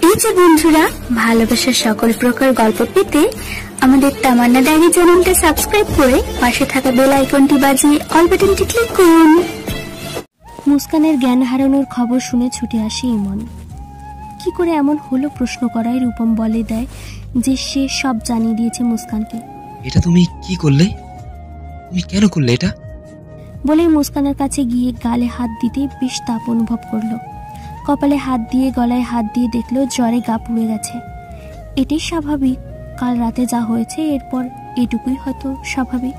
এই যে বন্ধুরা, ভালোবাসার সকল প্রকার গল্প পেতে আমাদের তামান্না ডায়েরি চ্যানেলটা সাবস্ক্রাইব করে পাশে থাকা বেল আইকনটি বাজিয়ে অল বাটনটি ক্লিক করুন। মুস্কানের জ্ঞান হারানোর খবর শুনে ছুটে আসে ইমন। কি করে এমন হলো প্রশ্ন করায় রূপম বলে দেয় যে সে সব জানিয়ে দিয়েছে মুস্কানকে। এটা তুমি কি করলে? তুমি কেন করলে এটা? বলে মুস্কানের কাছে গিয়ে গালে হাত দিতে বেশ তাপ অনুভব করলো। কপালে হাত দিয়ে গলায় হাত দিয়ে দেখলো জ্বরে গা পুড়ে গেছে। এটাই স্বাভাবিক, কাল রাতে যা হয়েছে এরপর এটুকুই হয়তো স্বাভাবিক।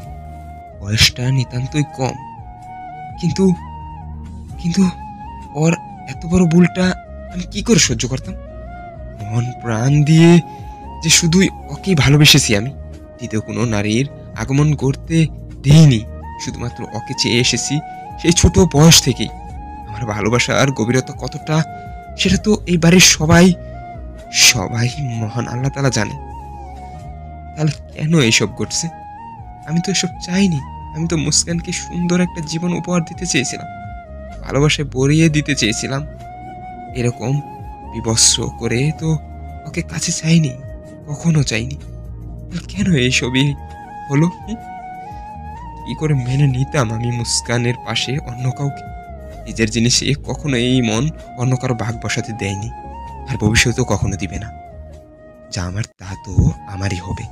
বয়সটা নিতান্তই কম, কিন্তু কিন্তু ওর এত বড় ভুলটা আমি কি করে সহ্য করতাম? মন প্রাণ দিয়ে যে শুধুই ওকেই ভালোবেসেছি আমি, দ্বিতীয় কোনো নারীর আগমন করতে দেইনি, শুধুমাত্র ওকে চেয়ে এসেছি সেই ছোট বয়স থেকেই। আমার ভালোবাসার গভীরতা কতটা সেটা তো এই বাড়ির সবাই মহান আল্লাহ তাআলা জানে। তাহলে কেন এইসব ঘটছে? আমি তো এসব চাইনি। আমি তো মুস্কানকে সুন্দর একটা জীবন উপহার দিতে চেয়েছিলাম, ভালোবাসায় ভরিয়ে দিতে চেয়েছিলাম। এরকম বিভৎস করে তো ওকে কাছে চাইনি, কখনো চাইনি। কেন এইসবই হলো? কি করে মেনে নিতাম আমি মুস্কানের পাশে অন্য কাউকে? নিজের জিনিসে কখনো এই মন অন্য কারো ভাগ বসাতে দেয়নি, আর ভবিষ্যতেও কখনো দিবে না। যা আমার তা তো আমারই হবে।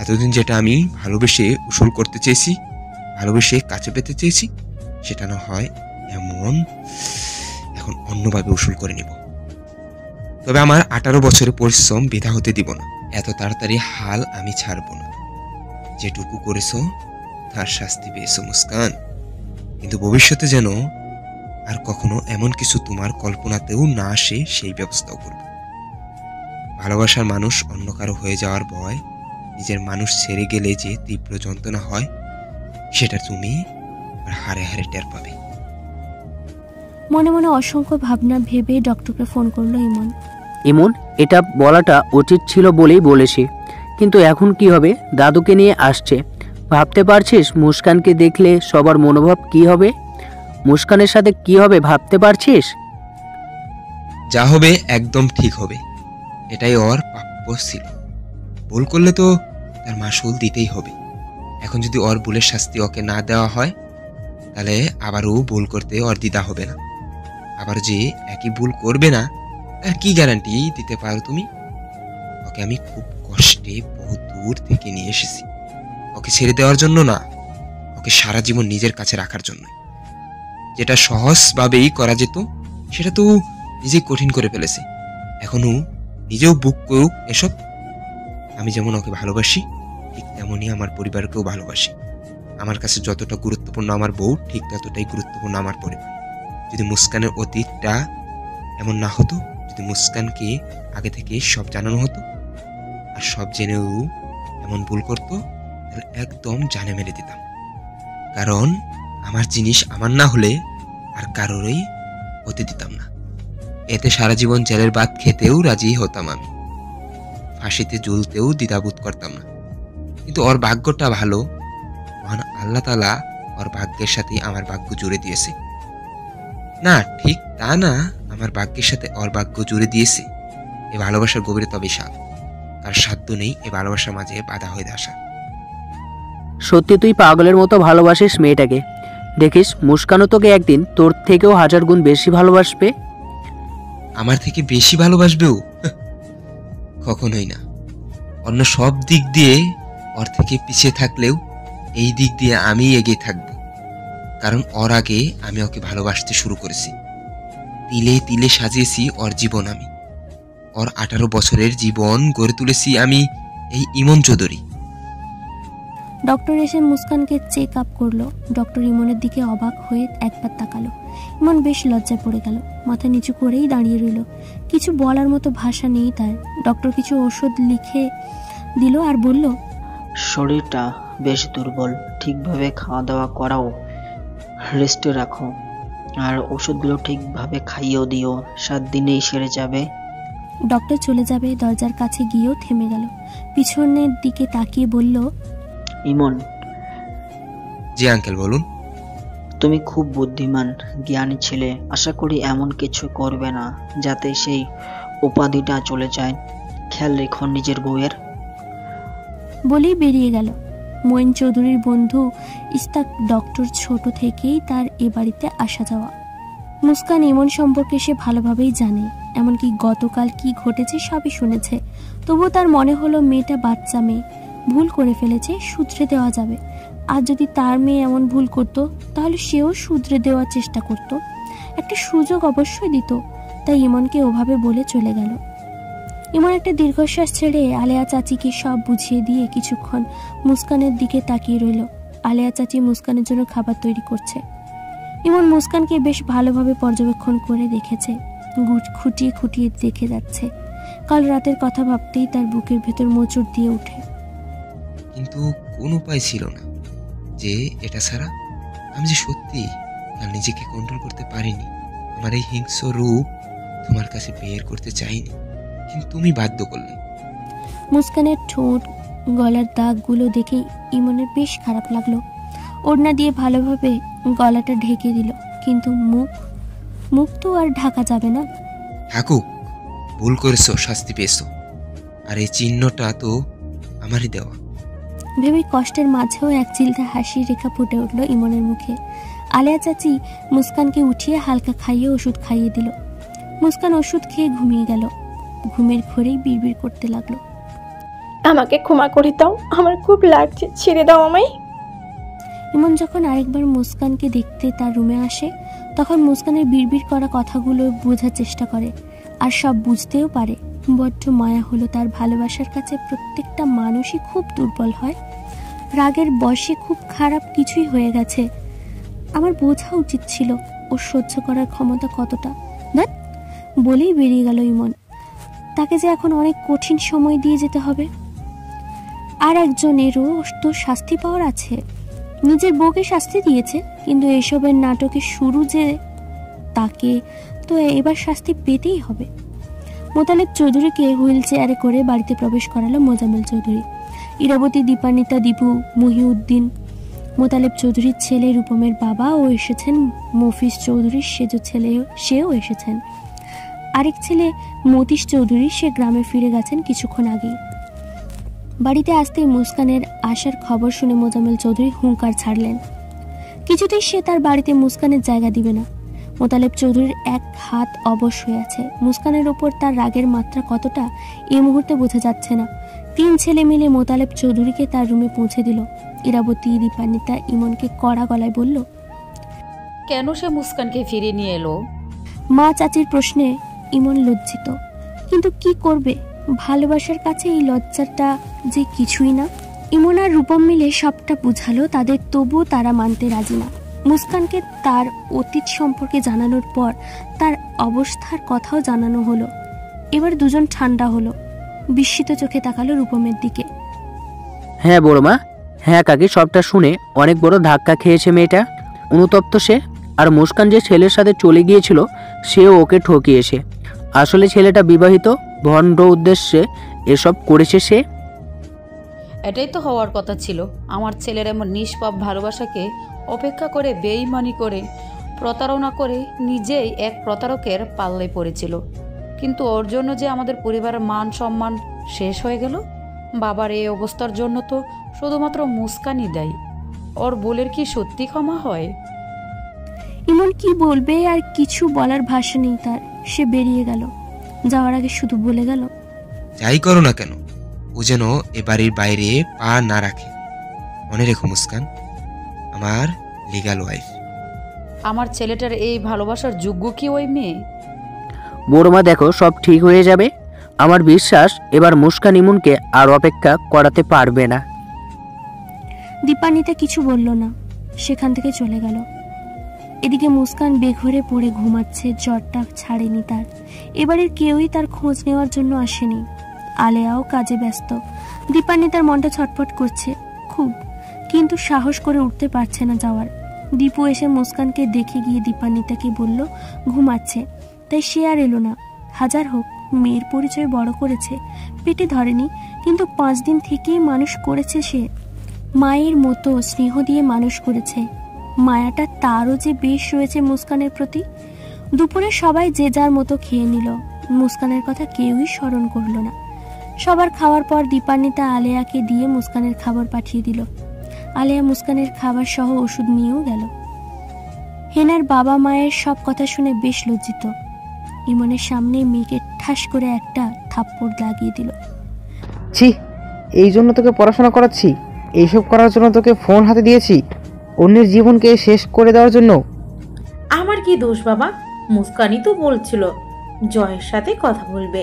এতদিন যেটা আমি ভালোবেসে উসুল করতে চেয়েছি, ভালোবেসে কাছে পেতে চেয়েছি, সেটা না হয় এখন অন্যভাবে উসুল করে নিব। তবে আমার 18 বছরের পরিশ্রম বৃথা হতে দিব না। এত তাড়াতাড়ি হাল আমি ছাড়ব না। যেটুকু করেছো তার শাস্তি পেয়েছো মুস্কান, কিন্তু ভবিষ্যতে যেন আর কখনো এমন কিছু তোমার কল্পনাতেও না আসে সেই ব্যবস্থাও করব। ভালোবাসার মানুষ অন্য কারো হয়ে যাওয়ার ভয়, নিজের মানুষ ছেড়ে গেলে যে তীব্র যন্ত্রণা হয়, সেটা তুমি হারে হারে টের পাবে। মনে মনে অসংখ্য ভাবনা ভেবে ডক্টরকে ফোন করলো ইমন এটা বলাটা উচিত ছিল বলেই বলেছি, কিন্তু এখন কি হবে? দাদুকে নিয়ে আসছে, ভাবতে পারছিস মুস্কানকে দেখলে সবার মনোভাব কি হবে? মুস্কানের সাথে কি হবে ভাবতে পারছিস? যা হবে একদম ঠিক হবে, এটাই ওর প্রাপ্য ছিল। ভুল করলে তো তার মাসুল দিতেই হবে। এখন যদি ওর ভুলের শাস্তি ওকে না দেওয়া হয়, তাহলে আবারও ভুল করতে ওর দ্বিধা হবে না। আবার যে একই ভুল করবে না তার কি গ্যারান্টি দিতে পারো তুমি? ওকে আমি খুব কষ্টে বহু দূর থেকে নিয়ে এসেছি, ওকে ছেড়ে দেওয়ার জন্য না, ওকে সারা জীবন নিজের কাছে রাখার জন্য। যেটা সহজভাবেই করা যেত সেটা তো নিজেই কঠিন করে ফেলেছে। এখনো নিজেও বুক করুক এসব। আমি যেমন ওকে ভালোবাসি, ঠিক তেমনই আমার পরিবারকেও ভালোবাসি। আমার কাছে যতটা গুরুত্বপূর্ণ আমার বউ, ঠিক ততটাই গুরুত্বপূর্ণ আমার পরিবার। যদি মুস্কানের অতীতটা এমন না হতো, যদি মুস্কানকে আগে থেকে সব জানানো হতো, আর সব জেনেও এমন ভুল করতো, তাহলে একদম জানে মেরে দিতাম। কারণ আমার জিনিস আমার না হলে আর কারোরই হতে দিতাম না। এতে সারা জীবন জেলের ভাত খেতেও রাজি হতাম আমি, ফাঁসিতে ঝুলতেও দ্বিধাবোধ করতাম না। কিন্তু ওর ভাগ্যটা ভালো, মহান আল্লাহ তাআলা ওর ভাগ্যের সাথে আমার ভাগ্য জুড়ে দিয়েছে। না, ঠিক তা না, আমার ভাগ্যের সাথে ওর ভাগ্য জুড়ে দিয়েছে। এই ভালোবাসার গভীরতা বিশাল, তার সাধ্য নেই এই ভালোবাসার মাঝে বাধা হয়ে আসা। সত্যি তুই পাগলের মতো ভালোবাসিস মেয়েটাকে। দেখিস মুস্কানও তোকে একদিন তোর থেকেও 1000 গুণ বেশি ভালোবাসবে। আমার থেকে বেশি ভালোবাসবেও? কখনোই না। অন্য সব দিক দিয়ে ওর থেকে পিছিয়ে থাকলেও এই দিক দিয়ে আমি এগিয়ে থাকব। কারণ ওর আগে আমি ওকে ভালোবাসতে শুরু করেছি। তিলে তিলে সাজিয়েছি ওর জীবন আমি। ওর 18 বছরের জীবন গড়ে তুলেছি আমি, এই ইমন চৌধুরী। ডক্টর এসে মুস্কানকে চেক আপ করলো। ডক্টর ইমনের দিকে অবাক হয়ে একবার তাকালো। ইমন বেশ লজ্জায় পড়ে গেল, মাথা নিচু করেই দাঁড়িয়ে রইল। কিছু বলার মতো ভাষা নেই তার। ডক্টর কিছু ওষুধ লিখে দিল আর বলল, শরীরটা বেশ দুর্বল, ঠিকভাবে খাওয়া দাওয়া করাও, রেস্টে রাখো, আর ওষুধগুলো ঠিকভাবে খাইয়েও দিও। 7 দিনেই সেরে যাবে। ডক্টর চলে যাবে, দরজার কাছে গিয়েও থেমে গেল। পিছনের দিকে তাকিয়ে বলল, ইমন। জি আঙ্কেল, বলুন। তুমি খুব বুদ্ধিমান, জ্ঞানী ছেলে। আশা করি এমন কিছু করবে না যাতে সেই উপাধিটা চলে যায়। খেয়াল রেখো নিজের বউয়ের। বলেই বেরিয়ে গেল। মঈন চৌধুরীর বন্ধু ইস্তাক ডক্টর ছোট থেকেই তার এ বাড়িতে আসা যাওয়া। মুস্কান ইমন সম্পর্কে সে ভালোভাবেই জানে, এমনকি গতকাল কি ঘটেছে সবই শুনেছে। তবুও তার মনে হলো মেয়েটা বাচ্চা মেয়ে, ভুল করে ফেলেছে, শুধরে দেওয়া যাবে। আর যদি তার মেয়ে এমন ভুল করত তাহলে সেও শুধরে দেওয়ার চেষ্টা করত, একটা সুযোগ অবশ্যই দিত। তাই ইমনকে ওভাবে বলে চলে গেল। ইমন একটা দীর্ঘশ্বাস ছেড়ে আলেয়া চাচিকে সব বুঝিয়ে দিয়ে কিছুক্ষণ মুস্কানের দিকে তাকিয়ে রইল। আলেয়া চাচি মুস্কানের জন্য খাবার তৈরি করছে। ইমন মুস্কানকে বেশ ভালোভাবে পর্যবেক্ষণ করে দেখেছে, খুঁটিয়ে খুঁটিয়ে দেখে যাচ্ছে। কাল রাতের কথা ভাবতেই তার বুকের ভেতর মোচড় দিয়ে ওঠে। কিন্তু কোন উপায় ছিল না যে এটা ছাড়া আমি যে সত্যি আর নিজেকে কন্ট্রোল করতে পারিনি। আমার এই হিংস্র রূপ তোমার কাছে বের করতে চাইনি, কিন্তু তুমি বাধ্য করলে। মুস্কানের ঠোঁট গলার দাগগুলো দেখে ইমনের বেশ খারাপ লাগলো। ওড়না দিয়ে ভালোভাবে গলাটা ঢেকে দিল, কিন্তু মুখ তো আর ঢাকা যাবে না। থাকুক, ভুল করেছো, শাস্তি পেয়েছো, আর এই চিহ্নটা তো আমারই দেওয়া। ভেবে কষ্টের মাঝেও এক চিলতে হাসির রেখা ফুটে উঠল ইমনের মুখে। আলেয়া চাচি মুস্কানকে উঠিয়ে হালকা খাইয়ে ওষুধ খাইয়ে দিল। মুস্কান ওষুধ খেয়ে ঘুমিয়ে গেল। ঘুমের ঘোরেই বিড়বিড় করতে লাগলো, আমাকে ক্ষমা করে দাও, আমার খুব লাগছে, ছেড়ে দাও আমায়। ইমন যখন আরেকবার মুস্কানকে দেখতে তার রুমে আসে, তখন মুস্কানের বিড়বিড় করা কথাগুলো বোঝার চেষ্টা করে, আর সব বুঝতেও পারে। বড্ড মায়া হলো তার ভালোবাসার কাছে। প্রত্যেকটা মানুষই খুব দুর্বল হয়, রাগের বশে খুব খারাপ কিছুই হয়ে গেছে। আমার বোঝা উচিত ছিল ওর সহ্য করার ক্ষমতা কতটা। ধ্যাৎ, বলেই বেরিয়ে গেল ইমন। তাকে যে এখন অনেক কঠিন সময় দিয়ে যেতে হবে। আর একজনেরও তো শাস্তি পাওয়ার আছে। নিজের বউকে শাস্তি দিয়েছে, কিন্তু এসবের নাটকের শুরু যে, তাকে তো এবার শাস্তি পেতেই হবে। মোতালেব চৌধুরীকে হুইল চেয়ারে করে বাড়িতে প্রবেশ করালো মোজাম্মেল চৌধুরী। ইরাবতী, দীপান্বিতা, দীপু, মহিউদ্দিন, মোতালেব চৌধুরীর ছেলে রূপমের বাবাও এসেছেন। মফিজ চৌধুরীর সেজ ছেলে সেও এসেছেন। আরেক ছেলে মতীশ চৌধুরী, সে গ্রামে ফিরে গেছেন কিছুক্ষণ আগেই। বাড়িতে আসতেই মুস্কানের আসার খবর শুনে মোজাম্মেল চৌধুরী হুঙ্কার ছাড়লেন। কিছুতেই সে তার বাড়িতে মুস্কানের জায়গা দিবে না। মোতালেব চৌধুরীর এক হাত অবশ হয়ে আছে। মুস্কানের ওপর তার রাগের মাত্রা কতটা এই মুহূর্তে বোঝা যাচ্ছে না। 3 ছেলে মিলে মোতালেব চৌধুরীকে তার রুমে পৌঁছে দিল। ইরাবতী, দীপান্বিতা ইমনকে কড়া গলায় বলল, কেন সে মুস্কানকে ফিরিয়ে নিয়ে এলো? মা চাচির প্রশ্নে ইমন লজ্জিত, কিন্তু কি করবে? ভালোবাসার কাছে এই লজ্জাটা যে কিছুই না। ইমন আর রূপম মিলে সবটা বুঝালো তাদের, তবুও তারা মানতে রাজি না। মুস্কানকে তার অতীত সম্পর্কে জানানোর পর তার অবস্থার কথাও জানানো হলো। এবার দুজন ঠান্ডা হলো, বিস্মিত চোখে তাকালো রূপমের দিকে। হ্যাঁ বড় মা, হ্যাঁ কাকি, সবটা শুনে অনেক বড় ধাক্কা খেয়েছে মেয়েটা। অনুতপ্ত সে। আর মুস্কান যে ছেলের সাথে চলে গিয়েছিল সেও ওকে ঠকিয়েছে। আসলে ছেলেটা বিবাহিত, ভণ্ড উদ্দেশ্যে এসব করেছে সে। এটাই তো হওয়ার কথা ছিল। আমার ছেলের এমন নিষ্পাপ ভালোবাসাকে অপেক্ষা করে বেইমানি করে প্রতারণা করে নিজেই এক প্রতারকের পাল্লায় পড়েছিল। কিন্তু ওর জন্য যে আমাদের পরিবারের মান সম্মান শেষ হয়ে গেল। বাবার এই অবস্থার জন্য তো শুধুমাত্র মুস্কানই দেয়। ওর ভুলের কি সত্যি ক্ষমা হয়? ইমন কি বলবে, আর কিছু বলার ভাষা নেই তার। সে বেরিয়ে গেল। যাওয়ার আগে শুধু বলে গেল, যাই করো না কেন, ও যেন এ বাড়ির বাইরে পা না রাখে। মনে রেখো মুস্কান, আমার লিগ্যাল ওয়াইফ। আমার ছেলেটার এই ভালোবাসার যোগ্য কি ওই মেয়ে? বড়মা দেখো, সব ঠিক হয়ে যাবে। আমার বিশ্বাস এবার মুস্কান ইমনকে আর অপেক্ষা করাতে পারবে না। দীপান্বিতা কিছু বলল না, সেখান থেকে চলে গেল। এদিকে মুস্কান বেঘরে পড়ে ঘুমাচ্ছে, জ্বরটা ছাড়েনি তার। এবারের কেউই তার খোঁজ নেওয়ার জন্য আসেনি। আলেয়াও কাজে ব্যস্ত। দীপান্বিতার মনটা ছটফট করছে খুব, কিন্তু সাহস করে উঠতে পারছে না যাওয়ার। দীপু এসে মুস্কানকে দেখে গিয়ে দীপান্বিতাকে বলল ঘুমাচ্ছে, তাই সে আর এলো না। হাজার হোক, মেয়ের পরিচয় বড় করেছে, পেটে ধরেনি, কিন্তু 5 দিন থেকেই মানুষ করেছে সে। মায়ের মতো স্নেহ দিয়ে মানুষ করেছে। মায়াটা তারও যে বেশ রয়েছে মুস্কানের প্রতি। দুপুরে সবাই যে যার মতো খেয়ে নিল। মুস্কানের কথা কেউই স্মরণ করল না। সবার খাওয়ার পর দীপান্বিতা আলেয়াকে দিয়ে মুস্কানের খাবার পাঠিয়ে দিল। আলেয়া মুস্কানের খাবার সহ ওষুধ নিয়েও গেল। হেনার বাবা মায়ের সব কথা শুনে বেশ লজ্জিত। ইমনের সামনে মেয়েকে ঠাস করে একটা থাপ্পড় লাগিয়ে দিল। ছি, এই জন্য তোকে পড়াশোনা করাচ্ছি? এইসব করার জন্য তোকে ফোন হাতে দিয়েছি? অন্যের জীবনকে শেষ করে দেওয়ার জন্য? আমার কি দোষ বাবা? মুস্কানই তো বলছিল জয়ের সাথে কথা বলবে,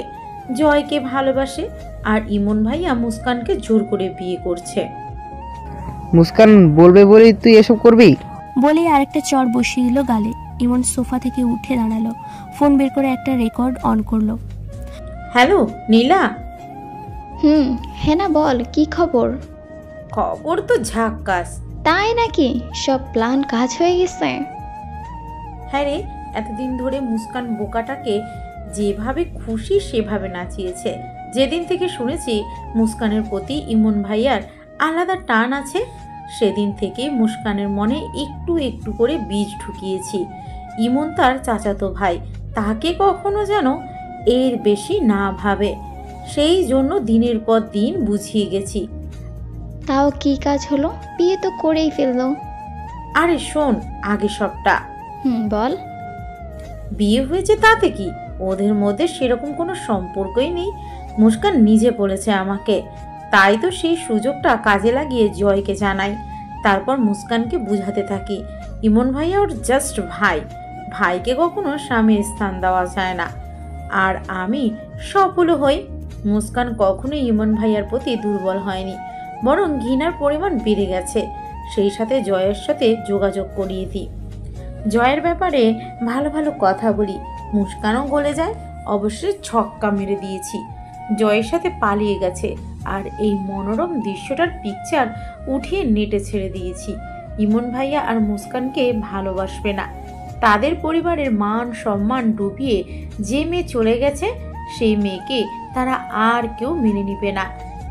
জয়কে ভালোবাসে, আর ইমন ভাইয়া মুস্কানকে জোর করে বিয়ে করছে। মুস্কান বলবে বলেই তুই এসব করবি? বলে আরেকটা চড় বসিয়ে দিল গালে। ইমন সোফা থেকে উঠে দাঁড়ালো, ফোন বের করে একটা রেকর্ড অন করলো। হ্যালো নীলা। হেনা বল, কি খবর? খবর তো ঝাক্কাস। তাই নাকি? সব প্ল্যান কাজ হয়ে গেছে? হ্যাঁ রে, এতদিন ধরে মুস্কান বোকাটাকে যেভাবে খুশি সেভাবে নাচিয়েছে। যেদিন থেকে শুনেছি মুস্কানের প্রতি ইমন ভাইয়ার আলাদা টান আছে, সেদিন থেকে মুস্কানের মনে একটু একটু করে বীজ ঢুকিয়েছি। ইমন তার চাচাতো ভাই, তাকে কখনো যেন এর বেশি না ভাবে, সেই জন্য দিনের পর দিন বুঝিয়ে গেছি। তাও কি কাজ হলো? বিয়ে তো করেই ফেললো। আরে শোন আগে সবটা। বল। বিয়ে হয়েছে তাতে কি, ওদের মধ্যে সেরকম কোনো সম্পর্কই নেই। মুস্কান নিজে বলেছে আমাকে, তাই তো সেই সুযোগটা কাজে লাগিয়ে জয়কে জানাই, তারপর মুস্কানকে বুঝাতে থাকি ইমন ভাইয়া ওর জাস্ট ভাই, ভাইকে কখনো স্বামীর স্থান দেওয়া যায় না। আর আমি সফল হই। মুস্কান কখনোই ইমন ভাইয়ার প্রতি দুর্বল হয়নি, বরং ঘৃণার পরিমাণ বেড়ে গেছে। সেই সাথে জয়ের সাথে যোগাযোগ করিয়ে দিই, জয়ের ব্যাপারে ভালো ভালো কথা বলি, মুস্কানও গলে যায়। অবশ্যই ছক্কা মেরে দিয়েছি, জয়ের সাথে পালিয়ে গেছে, আর এই মনোরম দৃশ্যটার পিকচার উঠিয়ে নেটে ছেড়ে দিয়েছি। ইমন ভাইয়া আর মুস্কানকে ভালোবাসবে না, তাদের পরিবারের মান সম্মান ডুবিয়ে যে মেয়ে চলে গেছে সেই মেয়েকে তারা আর কেউ মেনে নিবে না।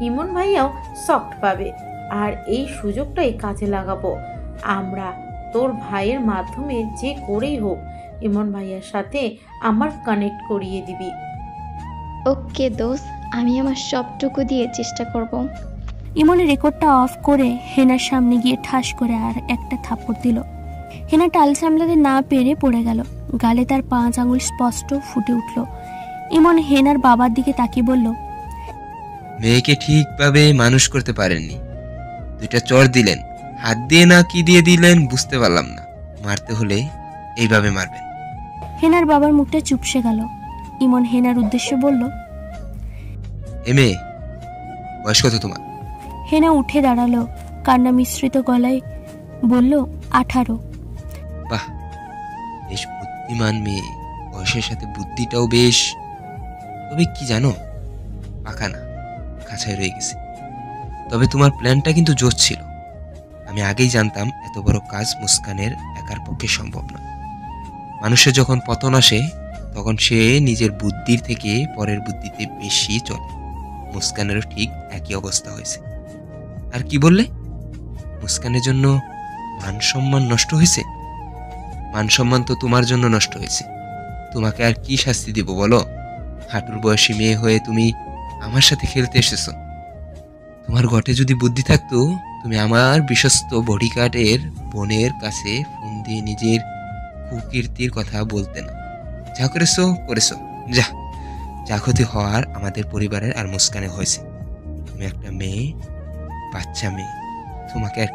ইমন ভাইয়াও সফট পাবে, আর এই সুযোগটাই কাজে লাগাবো আমরা। তোর ভাইয়ের মাধ্যমে যে করেই হোক ইমন ভাইয়ার সাথে আমার কানেক্ট করিয়ে দিবি। ওকে দোস্ত, আমি আমার সবটুকু দিয়ে চেষ্টা করব। ইমনের রেকর্ডটা অফ করে হেনার সামনে গিয়ে ঠাস করে আর একটা থাপ্পড় দিল। হেনা টাল সামলাতে না পেরে পড়ে গেল, গালে তার 5 আঙুল স্পষ্ট ফুটে উঠল। ইমন হেনার বাবার দিকে তাকিয়ে বলল, মেয়েকে ঠিকভাবে মানুষ করতে পারেননি, 2টা চড় দিলেন, হাত দিয়ে না কি দিয়ে দিলেন বুঝতে পারলাম না, মারতে হলে এইভাবে মারবেন। হেনার বাবার মুখটা চুপসে গেল। ইমন হেনার উদ্দেশ্যে বলল, এ মেয়ে, বয়স কত তোমার? হেনা উঠে দাঁড়ালো, কান্না মিশ্রিত গলায় বলল, 18। বাহ, বেশ বুদ্ধিমান মেয়ে, বয়সের সাথে বুদ্ধিটাও বেশ। তবে কি জানো, পাকা না, কাছায় রয়ে গেছে। তবে তোমার প্ল্যানটা কিন্তু জোশ ছিল। আমি আগেই জানতাম এত বড় কাজ মুস্কানের একার পক্ষে সম্ভব না। মানুষের যখন পতন আসে তখন সে নিজের বুদ্ধির থেকে পরের বুদ্ধিতে বেশি চলে। মুস্কানেরও ঠিক একই অবস্থা হয়েছে। আর কি বললে, মুস্কানের জন্য মান সম্মান নষ্ট হয়েছে? মান সম্মান তো তোমার জন্য নষ্ট হয়েছে। তোমাকে আর কি শাস্তি দিব বলো? হাঁটুর বয়সী মেয়ে হয়ে তুমি আমার সাথে খেলতে এসেছো। তোমার ঘটে যদি বুদ্ধি থাকতো তুমি আমার বিশ্বস্ত বডিগার্ডের বোনের কাছে ফোন দিয়ে নিজের কুকীর্তির কথা বলতে না। যা করেছো করেছো, যা যা ক্ষতি হওয়ার আমাদের পরিবারের আর মুস্কানে হয়েছে। তুমি একটা মেয়ে, বাচ্চা মেয়ে, তোমাকে আর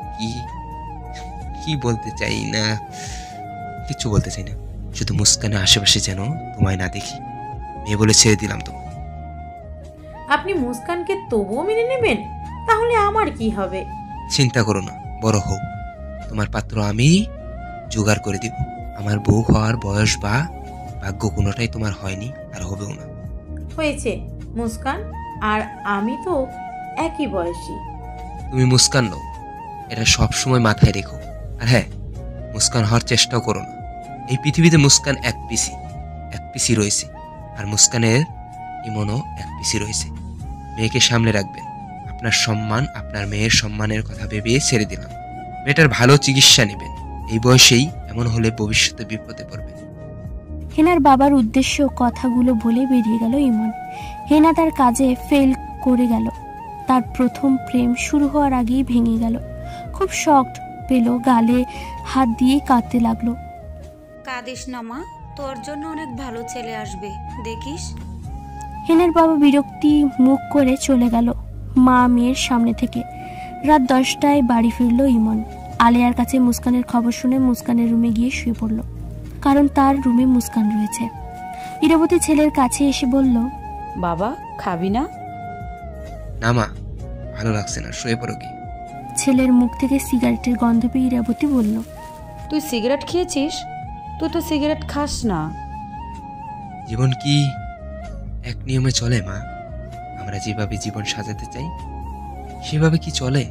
কি বলতে চাই না, কিচ্ছু বলতে চাই না। শুধু মুস্কানের আশেপাশে যেন তোমায় না দেখি, মেয়ে বলে ছেড়ে দিলাম তোমায়। আপনি মুস্কানকে তবুও মেনে নেবেন? তাহলে আমার কি হবে? চিন্তা করো না, বড় হোক, তোমার পাত্র আমি জোগাড় করে দিব। আমার বউ হওয়ার বয়স বা ভাগ্য কোনোটাই তোমার হয়নি, আর হবেও না। হয়েছে, মুস্কান আর আমি তো একই বয়সী। তুমি মুস্কান নও, এটা সবসময় মাথায় রেখো। আর হ্যাঁ, মুস্কান হওয়ার চেষ্টাও করো না। এই পৃথিবীতে মুস্কান এক পিসি রয়েছে, আর মুস্কানের ইমনও এক পিসি রয়েছে। মেয়েকে সামলে রাখবেন। আপনার সম্মান, আপনার মেয়ের সম্মানের কথা ভেবে ছেড়ে দিলাম। মেয়েটার ভালো চিকিৎসা নেবেন। এই বয়সেই এমন হলে ভবিষ্যতে বিপদে পড়বেন। হেনার বাবার উদ্দেশ্য কথাগুলো বলে বেরিয়ে গেল ইমন। হেনা তার কাজে ফেল করে গেল। তার প্রথম প্রেম শুরু হওয়ার আগেই ভেঙে গেল। খুব শকড পেল, গালে হাত দিয়ে কাঁদতে লাগলো। কাঁদিস না মা, তোর জন্য অনেক ভালো ছেলে আসবে, দেখিস। হেনার বাবা বিরক্তি মুখ করে চলে গেল মা মেয়ের সামনে থেকে। রাত 10টায় বাড়ি ফিরল ইমন। আলেয়ার কাছে মুস্কানের খবর শুনে মুস্কানের রুমে গিয়ে শুয়ে পড়ল, কারণ তার রুমে মুস্কান রয়েছে। ইরাবতী ছেলের কাছে এসে বলল, বাবা খাবি না? না মা, ভালো লাগছে না, শুয়ে পড়ো কি। ছেলের মুখ থেকে সিগারেটের গন্ধ পেয়ে ইরাবতী বলল, তুই সিগারেট খেয়েছিস? তুই তো সিগারেট খাস না। জীবন কি এক নিয়মে চলে মা? আমরা যেভাবে জীবন সাজাতে চাই সেভাবে কি চলে?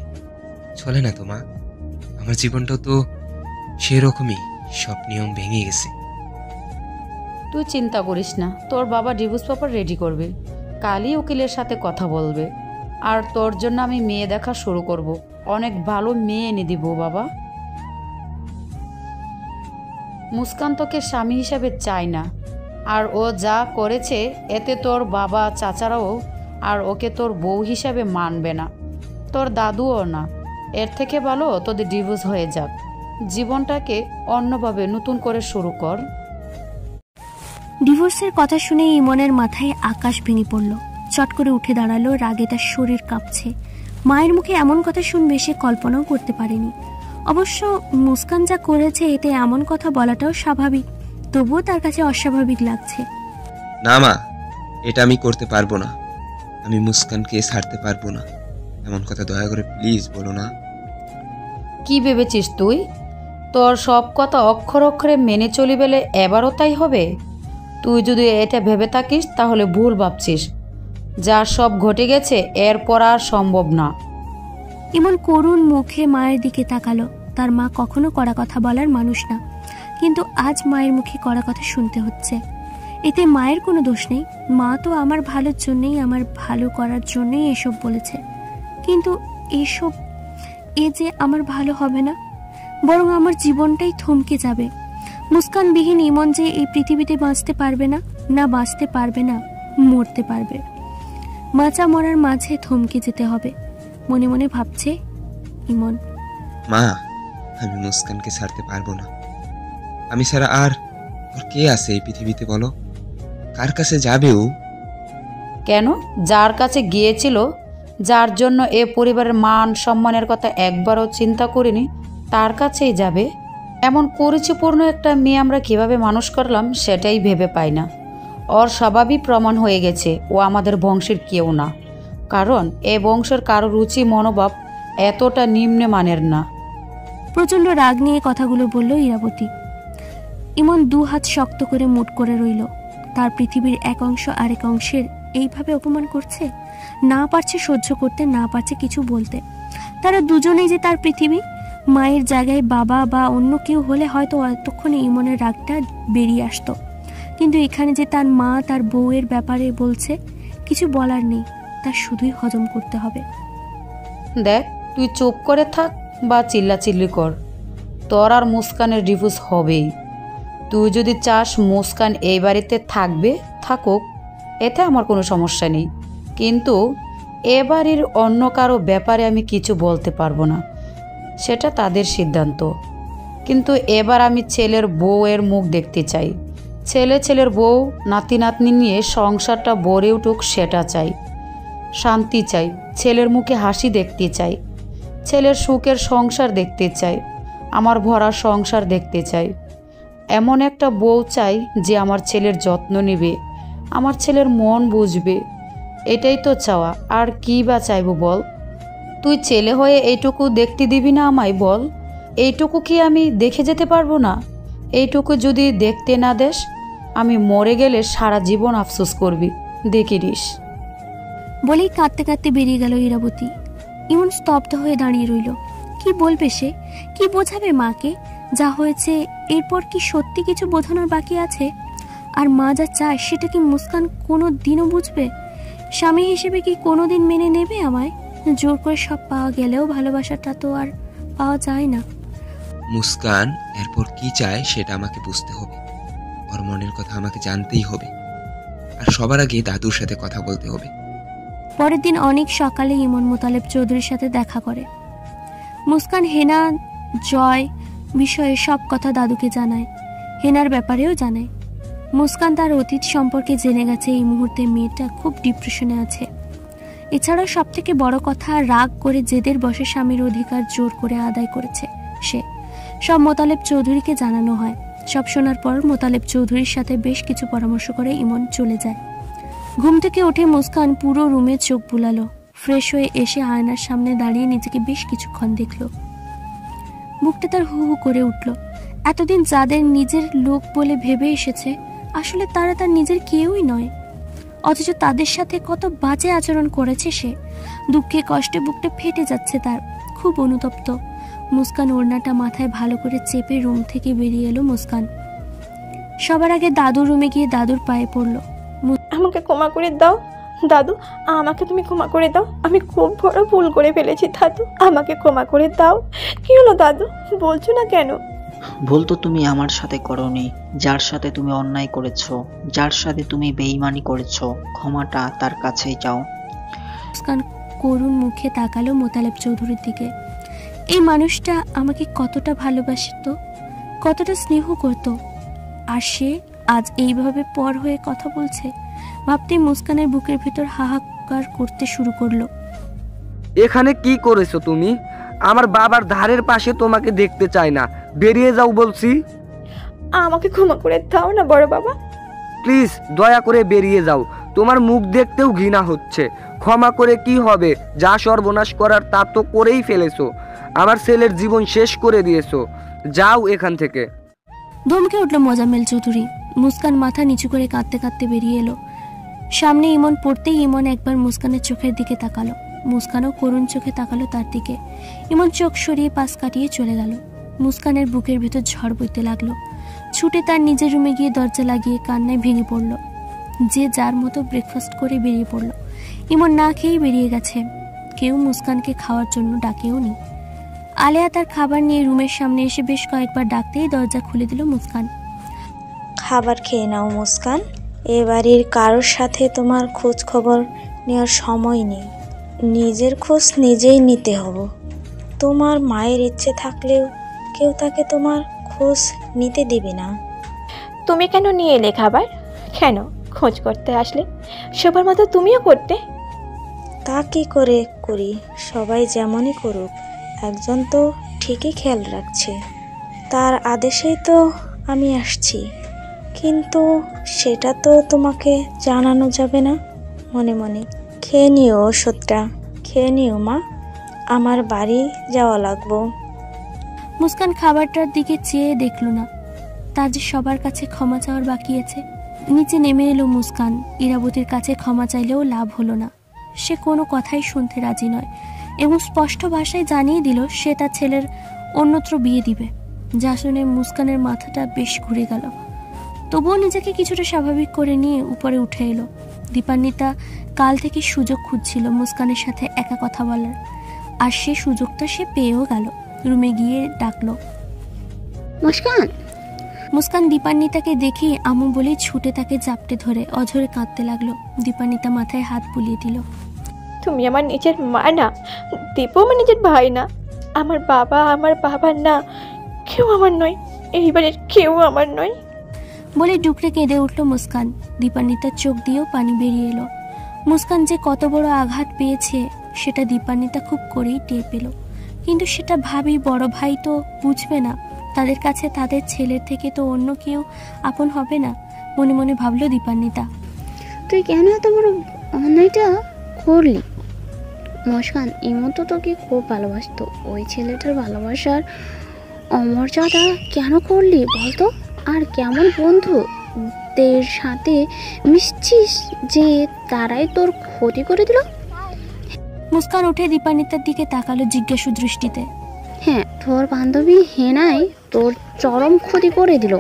চলে না তো মা। আমার জীবনটাও তো সেরকমই, সব নিয়ম ভেঙে গেছে। তুই চিন্তা করিস না, তোর বাবা ডিভোর্স পেপার রেডি করবে, কালই উকিলের সাথে কথা বলবে, আর তোর জন্য আমি মেয়ে দেখা শুরু করব। অনেক ভালো মেয়ে এনে দিব বাবা। মুস্কান তোকে স্বামী হিসাবে চায় না, আর ও যা করেছে এতে তোর বাবা চাচারাও আর ওকে তোর বউ হিসাবে মানবে না, তোর দাদুও না। এর থেকে ভালো তোদের ডিভোর্স হয়ে যাক, জীবনটাকে অন্যভাবে নতুন করে শুরু কর। ডিভোর্সের কথা শুনে ইমনের মাথায় আকাশ ভেঙে পড়ল। চট করে উঠে দাঁড়ালো, রাগে তার শরীর কাঁপছে। মায়ের মুখে এমন কথা শুনবে সে কল্পনাও করতে পারেনি। অবশ্য মুস্কান যা করেছে এতে এমন কথা বলাটাও স্বাভাবিক, তবুও তার কাছে অস্বাভাবিক লাগছে। না মা, এটা আমি করতে পারবো না। আমি মুস্কানকে ছাড়তে পারবো না। এমন কথা দয়া করে প্লিজ বলো না। কি ভেবেছিস তুই? তোর সব কথা অক্ষর অক্ষরে মেনে চলি বলে এবারও তাই হবে? তুই যদি এটা ভেবে থাকিস তাহলে ভুল ভাবছিস। যা সব ঘটে গেছে এরপর আর সম্ভব না। ইমন করুণ মুখে মায়ের দিকে তাকালো। তার মা কখনো কড়া কথা বলার মানুষ না, কিন্তু আজ মায়ের মুখে কড়া কথা শুনতে হচ্ছে। এতে মায়ের কোনো দোষ নেই। মা তো আমার ভালোর জন্যই, আমার ভালো করার জন্যই এসব বলেছে। কিন্তু এ যে আমার ভালো হবে না, বরং আমার জীবনটাই থমকে যাবে। মুস্কানবিহীন ইমন যে এই পৃথিবীতে বাঁচতে পারবে না, না বাঁচতে পারবে না, মরতে পারবে। বাঁচা মরার মাঝে থমকে যেতে হবে, মনে মনে ভাবছে ইমন। মা, আমি মুস্কানকে ছাড়তে পারবো না। আমি ছাড়া আর কে আছে এই পৃথিবীতে বলো? কার কাছে যাবে ও? কেন? যার কাছে গিয়েছিল, যার জন্য এ পরিবারের মান সম্মানের কথা একবারও চিন্তা করিনি, তার কাছেই যাবে। এমন পরিচয়পূর্ণ একটা মেয়ে আমরা কিভাবে মানুষ করলাম সেটাই ভেবে পাই না। ওর স্বভাবই প্রমাণ হয়ে গেছে ও আমাদের বংশের কেউ না, কারণ এ বংশের কারো রুচি মনোভাব এতটা নিম্নমানের না। প্রচন্ড রাগ নিয়ে কথাগুলো বলল ইরাবতী। ইমন 2 হাত শক্ত করে মুঠ করে রইল। তার পৃথিবীর এক অংশ আরেক অংশের এইভাবে অপমান করছে, না পারছে সহ্য করতে, না পারছে কিছু বলতে। তারা দুজনেই যে তার পৃথিবী। মায়ের জায়গায় বাবা বা অন্য কেউ হলে হয়তো এতক্ষণে ইমনের রাগটা বেরিয়ে আসতো, কিন্তু এখানে যে তার মা তার বউয়ের ব্যাপারে বলছে, কিছু বলার নেই, তার শুধুই হজম করতে হবে। দেখ, তুই চুপ করে থাক বা চিল্লাচিল্লি কর, তোর আর মুস্কানের ডিভোর্স হবেই। তুই যদি চাস মুস্কান এই বাড়িতে থাকবে, থাকুক, এতে আমার কোনো সমস্যা নেই। কিন্তু এ বাড়ির অন্য কারো ব্যাপারে আমি কিছু বলতে পারবো না, সেটা তাদের সিদ্ধান্ত। কিন্তু এবার আমি ছেলের বউয়ের মুখ দেখতে চাই। ছেলের বউ নাতি নাতনি নিয়ে সংসারটা ভরে উঠুক, সেটা চাই। শান্তি চাই, ছেলের মুখে হাসি দেখতে চাই, ছেলের সুখের সংসার দেখতে চাই, আমার ভরা সংসার দেখতে চাই। এমন একটা বউ চাই যে আমার ছেলের যত্ন নেবে, আমার ছেলের মন বুঝবে। এটাই তো চাওয়া, আর কি বা চাইবো বল? তুই ছেলে হয়ে এইটুকু দেখতে দিবি না আমায় বল? এইটুকু কি আমি দেখে যেতে পারবো না? এইটুকু যদি দেখতে না দেস, আমি মরে গেলে সারা জীবন আফসোস করবি, দেখিস। বলেই কাঁদতে কাঁদতে বেরিয়ে গেল ইরাবতী। ইমন স্তব্ধ হয়ে দাঁড়িয়ে রইল। কি বলবে সে? কি বোঝাবে মাকে? যা হয়েছে এরপর কি সত্যি কিছু বোঝানোর বাকি আছে? আর মা যা চায় সেটা কি মুস্কান কোনো দিনও বুঝবে? স্বামী হিসেবে কি কোনোদিন মেনে নেবে আমায়? জোর করে সব পাওয়া গেলেও ভালোবাসাটা তো আর পাওয়া যায় না। মুস্কান এরপর কি চায় সেটা আমাকে বুঝতে হবে। ওর মনের ইমনের কথা আমাকে জানতেই হবে, আর সবার আগে দাদুর সাথে কথা বলতে হবে। পরের দিন অনেক সকালে ইমন মোতালেব চৌধুরীর সাথে দেখা করে। মুস্কান হেনা জয় বিষয়ে সব কথা দাদুকে জানায়, হেনার ব্যাপারেও জানায়। মুস্কান তার অতীত সম্পর্কে জেনে গেছে এই মুহূর্তে মেয়েটা খুব ডিপ্রেশনে আছে। এছাড়াও সব থেকে বড় কথা, রাগ করে জেদের বসে স্বামীর অধিকার জোর করে আদায় করেছে সে। সব মোতালেব চৌধুরীকে জানানো হয়। সব শোনার পর মোতালেব চৌধুরীর সাথে বেশ কিছু পরামর্শ করে ইমন চলে যায়। ঘুম থেকে উঠে মুস্কান পুরো রুমে চোখ বুলালো। ফ্রেশ হয়ে এসে আয়নার সামনে দাঁড়িয়ে নিজেকে বেশ কিছুক্ষণ দেখল। বুকটা তার হু হু করে উঠল। এতদিন যাদের নিজের লোক বলে ভেবে এসেছে, আসলে তারা তার নিজের কেউই নয়, অথচ তাদের সাথে কত বাজে আচরণ করেছে সে। দুঃখে কষ্টে বুকটা ফেটে যাচ্ছে তার, খুব অনুতপ্ত। মুস্কান ওড়নাটা মাথায় ভালো করে চেপে রুম থেকে বেরিয়ে এলো মুস্কান। সবার আগে দাদুর রুমে গিয়ে দাদুর পায়ে পড়ল। আমাকে ক্ষমা করে দাও দাদু, আমাকে তুমি ক্ষমা করে দাও। আমি খুব বড় ভুল করে ফেলেছি দাদু, আমাকে ক্ষমা করে দাও। কি হলো দাদু, বলছো না কেন? ভুল তো তুমি আমার সাথে করোনি, যার সাথে তুমি অন্যায় করেছো, যার সাথে তুমি বেঈমানি করেছো, ক্ষমাটা তার কাছেই চাও। মুস্কান করুণ মুখে তাকালো মোতালেব চৌধুরীর দিকে। এই মানুষটা আমাকে কতটা ভালোবাসত, কতটা স্নেহ করত, আর সে আজ এইভাবে পর হয়ে কথা বলছে। ভাবতে মুস্কানের বুকের ভিতর হাহাকার করতে শুরু করলো। এখানে কি করেছো তুমি? আমার বাবার ধারের পাশে তোমাকে দেখতে চাই না, বেরিয়ে যাও বলছি। আমাকে ক্ষমা করে দাও না বড় বাবা, প্লিজ দয়া করে বেরিয়ে যাও। তোমার মুখ দেখতেও ঘৃণা হচ্ছে। ক্ষমা করে কি হবে? যা সর্বনাশ করার তা তো করেই ফেলেছো। আমার ছেলের জীবন শেষ করে দিয়েছো, যাও এখান থেকে। ধমকে উঠল মোজাম্মেল চৌধুরী। মুস্কান মাথা নিচু করে কাঁদতে কাঁদতে বেরিয়ে এলো। সামনে ইমন পড়তেই ইমন একবার মুস্কানের চোখের দিকে তাকালো। মুস্কানও করুণ চোখে তাকালো তার দিকে। ইমন চোখ সরিয়ে পাশ কাটিয়ে চলে গেল। মুস্কানের বুকের ভেতর ঝড় বইতে লাগলো। ছুটে তার নিজের রুমে গিয়ে দরজা লাগিয়ে কান্নায় ভেঙে পড়ল। যে যার মতো ব্রেকফাস্ট করে বেরিয়ে পড়ল। ইমন না খেয়েই বেরিয়ে গেছে, কেউ মুস্কানকে খাওয়ার জন্য ডাকেও নি। আলেয়া তার খাবার নিয়ে রুমের সামনে এসে বেশ কয়েকবার ডাকতেই দরজা খুলে দিল মুস্কান। খাবার খেয়ে নাও মুস্কান, এ বাড়ির কারোর সাথে তোমার খোঁজ খবর নেওয়ার সময় নেই। নিজের খোঁজ নিজেই নিতে হবে। তোমার মায়ের ইচ্ছে থাকলেও কেউ তাকে তোমার খোঁজ নিতে দেবে না। তুমি কেন নিয়ে এলে খাবার? কেন খোঁজ করতে আসলে? সবার মতো তুমিও করতে। তা কি করে করি, সবাই যেমনই করুক, একজন তো ঠিকই খেয়াল রাখছে, তার আদেশেই তো আমি আসছি। কিন্তু সেটা তো তোমাকে জানানো যাবে না। মনে মনে খেয়ে নিও ওষুধটা, খেয়ে নিও মা, আমার বাড়ি যাওয়া লাগবো। মুস্কান খাবারটার দিকে চেয়ে দেখলো না, তার যে সবার কাছে ক্ষমা চাওয়ার বাকি আছে। নিচে নেমে এলো মুস্কান। ইরাবতীর কাছে ক্ষমা চাইলেও লাভ হলো না। সে কোনো কথাই শুনতে রাজি নয় এবং স্পষ্ট ভাষায় জানিয়ে দিল সে তার ছেলের অন্যত্র বিয়ে দিবে। যা শুনে মুস্কানের মাথাটা বেশ ঘুরে গেল। তবুও নিজেকে কিছুটা স্বাভাবিক করে নিয়ে উপরে উঠে এলো। দীপান্বিতা কাল থেকে সুযোগ খুঁজছিল মুস্কানের সাথে একা কথা বলার, আর সে সুযোগটা সে পেয়েও গেল। রুমে গিয়ে ডাকলো, মুস্কান। মুস্কান দীপান্বিতাকে দেখে আমু বলে ছুটে তাকে জাপটে ধরে অঝরে কাঁদতে লাগলো। দীপান্বিতা মাথায় হাত বুলিয়ে দিল। তুমি আমার নিজের মা না, দীপু আমার নিজের ভাই না, আমার বাবা না, কেউ আমার নয়, এইবারের কেউ আমার নয় বলে ডুকরে কেঁদে উঠল মুস্কান। দীপান্বিতার চোখ দিয়েও পানি বেরিয়ে এলো। মুস্কান যে কত বড় আঘাত পেয়েছে সেটা দীপান্বিতা খুব করেই টের পেল, কিন্তু সেটা ভাবি বড় ভাই তো বুঝবে না, তাদের কাছে তাদের ছেলের থেকে তো অন্য কেউ আপন হবে না। মনে মনে ভাবলো দীপান্বিতা। তুই কেন এত বড় অন্যায়টা করলি? মুস্কান ইমন তো তোকে খুব ভালোবাসতো, ওই ছেলেটার ভালোবাসার অমর্যাদা কেন করলি বলতো? আর কেমন বন্ধুদের সাথে মিশছিস যে তারাই তোর ক্ষতি করে দিল? মুস্কান উঠে দীপান্বিতার দিকে তাকালো জিজ্ঞাসু দৃষ্টিতে। হ্যাঁ, তোর বান্ধবী হেনাই তোর চরম ক্ষতি করে দিল,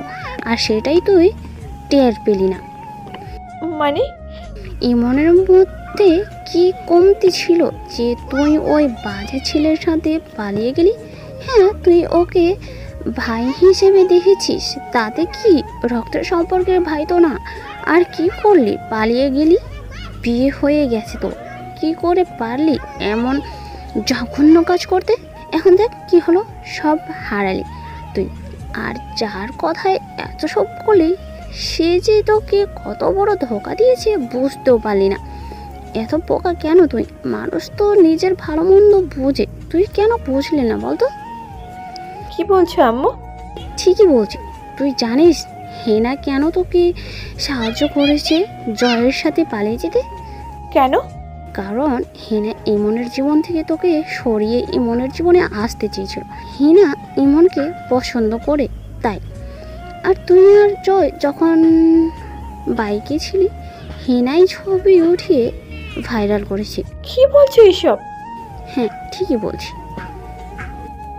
আর সেটাই তুই টের পেলি না। মানে ইমনের মধ্যে কি কমতি ছিল যে তুই ওই বাজে ছেলের সাথে পালিয়ে গেলি? হ্যাঁ, তুই ওকে ভাই হিসেবে দেখেছিস, তাতে কি রক্তের সম্পর্কের ভাই তো না। আর কি করলি, পালিয়ে গেলি? বিয়ে হয়ে গেছে তো, কি করে পারলি এমন জঘন্য কাজ করতে? এখন দেখ কি হলো, সব হারালি তুই। আর যার কথায় এত সব করলি, সে যে তোকে কত বড় ধোকা দিয়েছে বুঝতেও পারলি না। এত বোকা কেন তুই? মানুষ তো নিজের ভালো মন্দ বুঝে, তুই কেন বুঝলি না বলতো? কি বলছো আম্মু? ঠিকই বলছি। তুই জানিস হেনা কেন তোকে সাহায্য করেছে জয়ের সাথে পালিয়ে যেতে? কেন? কারণ হেনা ইমনের জীবন থেকে তোকে সরিয়ে ইমনের জীবনে আসতে চেয়েছিল। হেনা ইমনকে পছন্দ করে তাই। আর তুই আর জয় যখন বাইকে ছিলি, হেনাই ছবি উঠিয়ে ভাইরাল করেছে। কি বলছো এসব? হ্যাঁ, ঠিকই বলছি।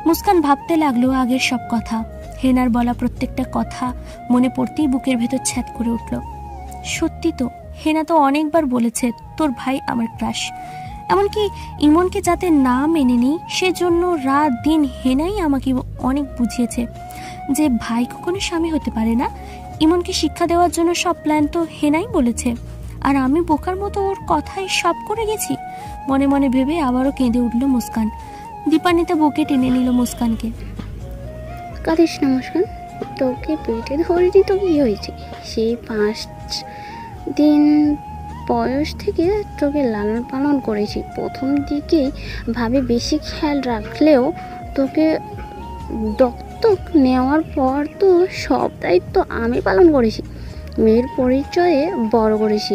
মুস্কান ভাবতে লাগলো আগের সব কথা। হেনার বলা প্রত্যেকটা কথা মনে পড়তেই বুকের ভেতর ছ্যাদ করে উঠল। সত্যি তো, হেনা তো অনেকবার বলেছে তোর ভাই আমার ক্রাশ। এমনকি ইমনকে যাতে না মেনে নিই সেজন্য রাত দিন হেনাই আমাকে অনেক বুঝিয়েছে যে ভাই কখনো স্বামী হতে পারে না। ইমনকে শিক্ষা দেওয়ার জন্য সব প্ল্যান তো হেনাই বলেছে, আর আমি বোকার মতো ওর কথাই সব করে গেছি। মনে মনে ভেবে আবারও কেঁদে উঠল মুস্কান। দীপান্বিতা বুকে টেনে নিল মুস্কানকে। কাঁদিস না মুস্কান, তোকে পেটে ধরিনি তো কি হয়েছে? সেই 5 দিন বয়স থেকে তোকে লালন পালন করেছি। প্রথম দিকে ভাবে বেশি খেয়াল রাখলেও তোকে দত্তক নেওয়ার পর তো সব দায়িত্ব আমি পালন করেছি। মেয়ের পরিচয়ে বড় করেছি।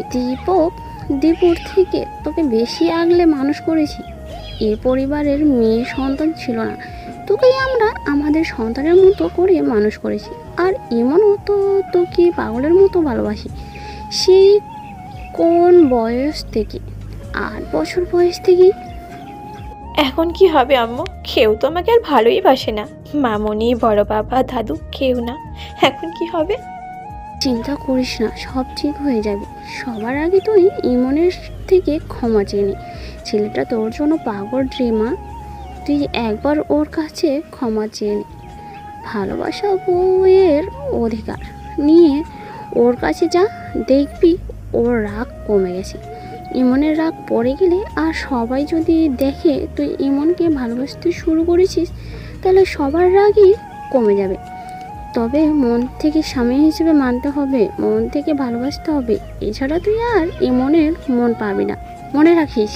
দীপুর থেকে তোকে বেশি আগলে মানুষ করেছি। এ পরিবারের মেয়ে সন্তান ছিল না, তোকেই আমরা আমাদের সন্তানের মতো করে মানুষ করেছি। আর এমনও তো তোকে পাগলের মতো ভালোবাসি। সেই কোন বয়স থেকে? 8 বছর বয়স থেকে। এখন কি হবে আম্মু? কেউ তো আমাকে আর ভালোই বাসে না, মামনি, বড় বাবা, দাদু, কেউ না। এখন কি হবে? চিন্তা করিস না, সব ঠিক হয়ে যাবে। সবার আগে তুই ইমনের থেকে ক্ষমা চেয়ে নে। ছেলেটা তোর জন্য পাগল রে মা। তুই একবার ওর কাছে ক্ষমা চেয়ে নে। ভালোবাসা বউয়ের অধিকার নিয়ে ওর কাছে যা, দেখবি ওর রাগ কমে গেছে। ইমনের রাগ পড়ে গেলে আর সবাই যদি দেখে তুই ইমনকে ভালোবাসতে শুরু করেছিস, তাহলে সবার রাগই কমে যাবে। তবে মন থেকে স্বামী হিসেবে মানতে হবে, মন থেকে ভালোবাসতে হবে। এছাড়া তুই আর ইমনের মন পাবি না, মনে রাখিস।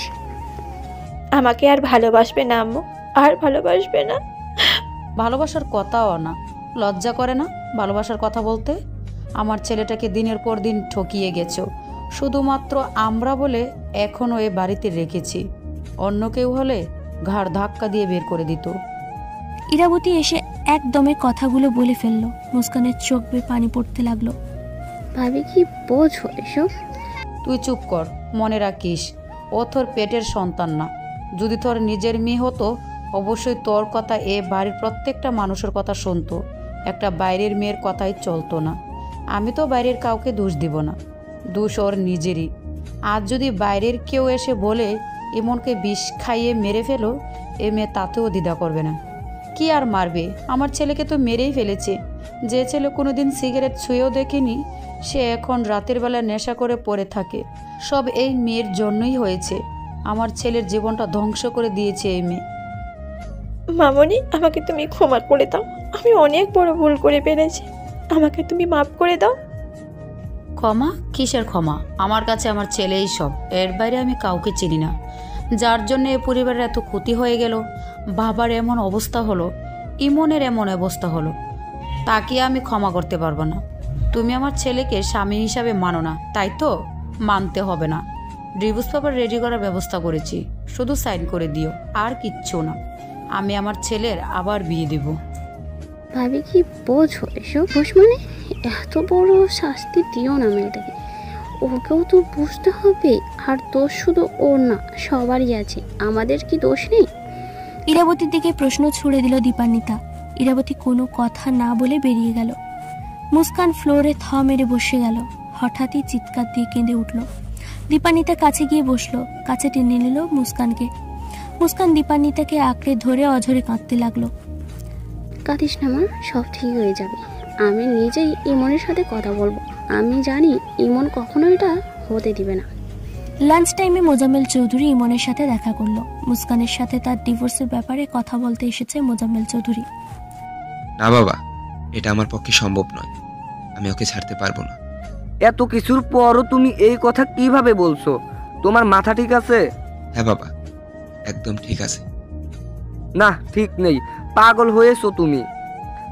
আমাকে আর ভালোবাসবে না আম্মু, আর ভালোবাসবে না। ভালোবাসার কথাও না, লজ্জা করে না ভালোবাসার কথা বলতে? আমার ছেলেটাকে দিনের পর দিন ঠকিয়ে গেছো, শুধুমাত্র আমরা বলে এখনও এ বাড়িতে রেখেছি। অন্য কেউ হলে ঘাড় ধাক্কা দিয়ে বের করে দিত। ইরাবতী এসে একদমে কথাগুলো বলে ফেলল। মুস্কানের চোখ বেয়ে পানি পড়তে লাগলো। ভাবি কি বোঝো এসব? তুই চুপ কর, মনে রাখিস ও তোর পেটের সন্তান না। যদি তোর নিজের মেয়ে হতো অবশ্যই তোর কথা এ বাড়ির প্রত্যেকটা মানুষের কথা শুনতো, একটা বাইরের মেয়ের কথাই চলতো না। আমি তো বাইরের কাউকে দোষ দিব না, দোষ ওর নিজেরই। আজ যদি বাইরের কেউ এসে বলে ইমনকে বিষ খাইয়ে মেরে ফেলো, এ মেয়ে তাতেও দ্বিধা করবে না। কি আর মারবে? আমার ছেলেকে তো মেরেই ফেলেছে। যে ছেলে কোনোদিন সিগারেট ছুঁয়েও দেখেনি, সে এখন রাতের বেলা নেশা করে পড়ে থাকে। সব এই মেয়ের জন্যই হয়েছে। আমার ছেলের জীবনটা ধ্বংস করে দিয়েছে এই মেয়ে। মামনি, আমাকে তুমি ক্ষমা করে দাও। আমি অনেক বড় ভুল করে ফেলেছি, আমাকে তুমি মাফ করে দাও। ক্ষমা? কিসের ক্ষমা? আমার কাছে আমার ছেলেই সব, এর বাইরে আমি কাউকে চিনি না। যার জন্য এ পরিবারের এত ক্ষতি হয়ে গেল, বাবার এমন অবস্থা হলো, ইমনের এমন অবস্থা হলো, তাকে আমি ক্ষমা করতে পারবো না। তুমি আমার ছেলেকে স্বামী হিসাবে মানো না, তাই তো? মানতে হবে না। ডিভোর্স পেপার রেডি করার ব্যবস্থা করেছি, শুধু সাইন করে দিও, আর কিচ্ছু না। আমি আমার ছেলের আবার বিয়ে দেব। ভাবি কি বোঝো এসব? বোঝ মানে এত বড় শাস্তি দিও না মেয়েটাকে, ওকেও তো বুঝতে হবে। আর দোষ শুধু ওর না, সবারই আছে, আমাদের কি দোষ নেই? ইরাবতীর দিকে প্রশ্ন ছুড়ে দিল দীপান্বিতা। ইরাবতী কোনো কথা না বলে বেরিয়ে গেল। মুস্কান ফ্লোরে থ মেরে বসে গেল। হঠাৎই চিৎকার দিয়ে কেঁদে উঠল। দীপান্বিতা কাছে গিয়ে বসলো, কাছে টেনে নিল মুস্কানকে। মুস্কান দীপান্বিতাকে আঁকড়ে ধরে অঝরে কাঁদতে লাগলো। কাঁদিস না মা, সব ঠিক হয়ে যাবে। আমি নিজেই ইমনের সাথে কথা বলবো। আমি জানি ইমন কখনো এটা হতে দিবে না। লাঞ্চ টাইমে মোজাম্মেল চৌধুরী ইমনের সাথে দেখা করলো। মুস্কানের সাথে তার ডিভোর্সের ব্যাপারে কথা বলতে এসেছে মোজাম্মেল চৌধুরী। না বাবা, এটা আমার পক্ষে সম্ভব নয়, আমি ওকে ছাড়তে পারবো না। এত কিছুর পরও তুমি এই কথা কিভাবে বলছো? তোমার মাথা ঠিক আছে? হ্যাঁ বাবা, একদম ঠিক আছে। না, ঠিক নেই, পাগল হয়েছো তুমি।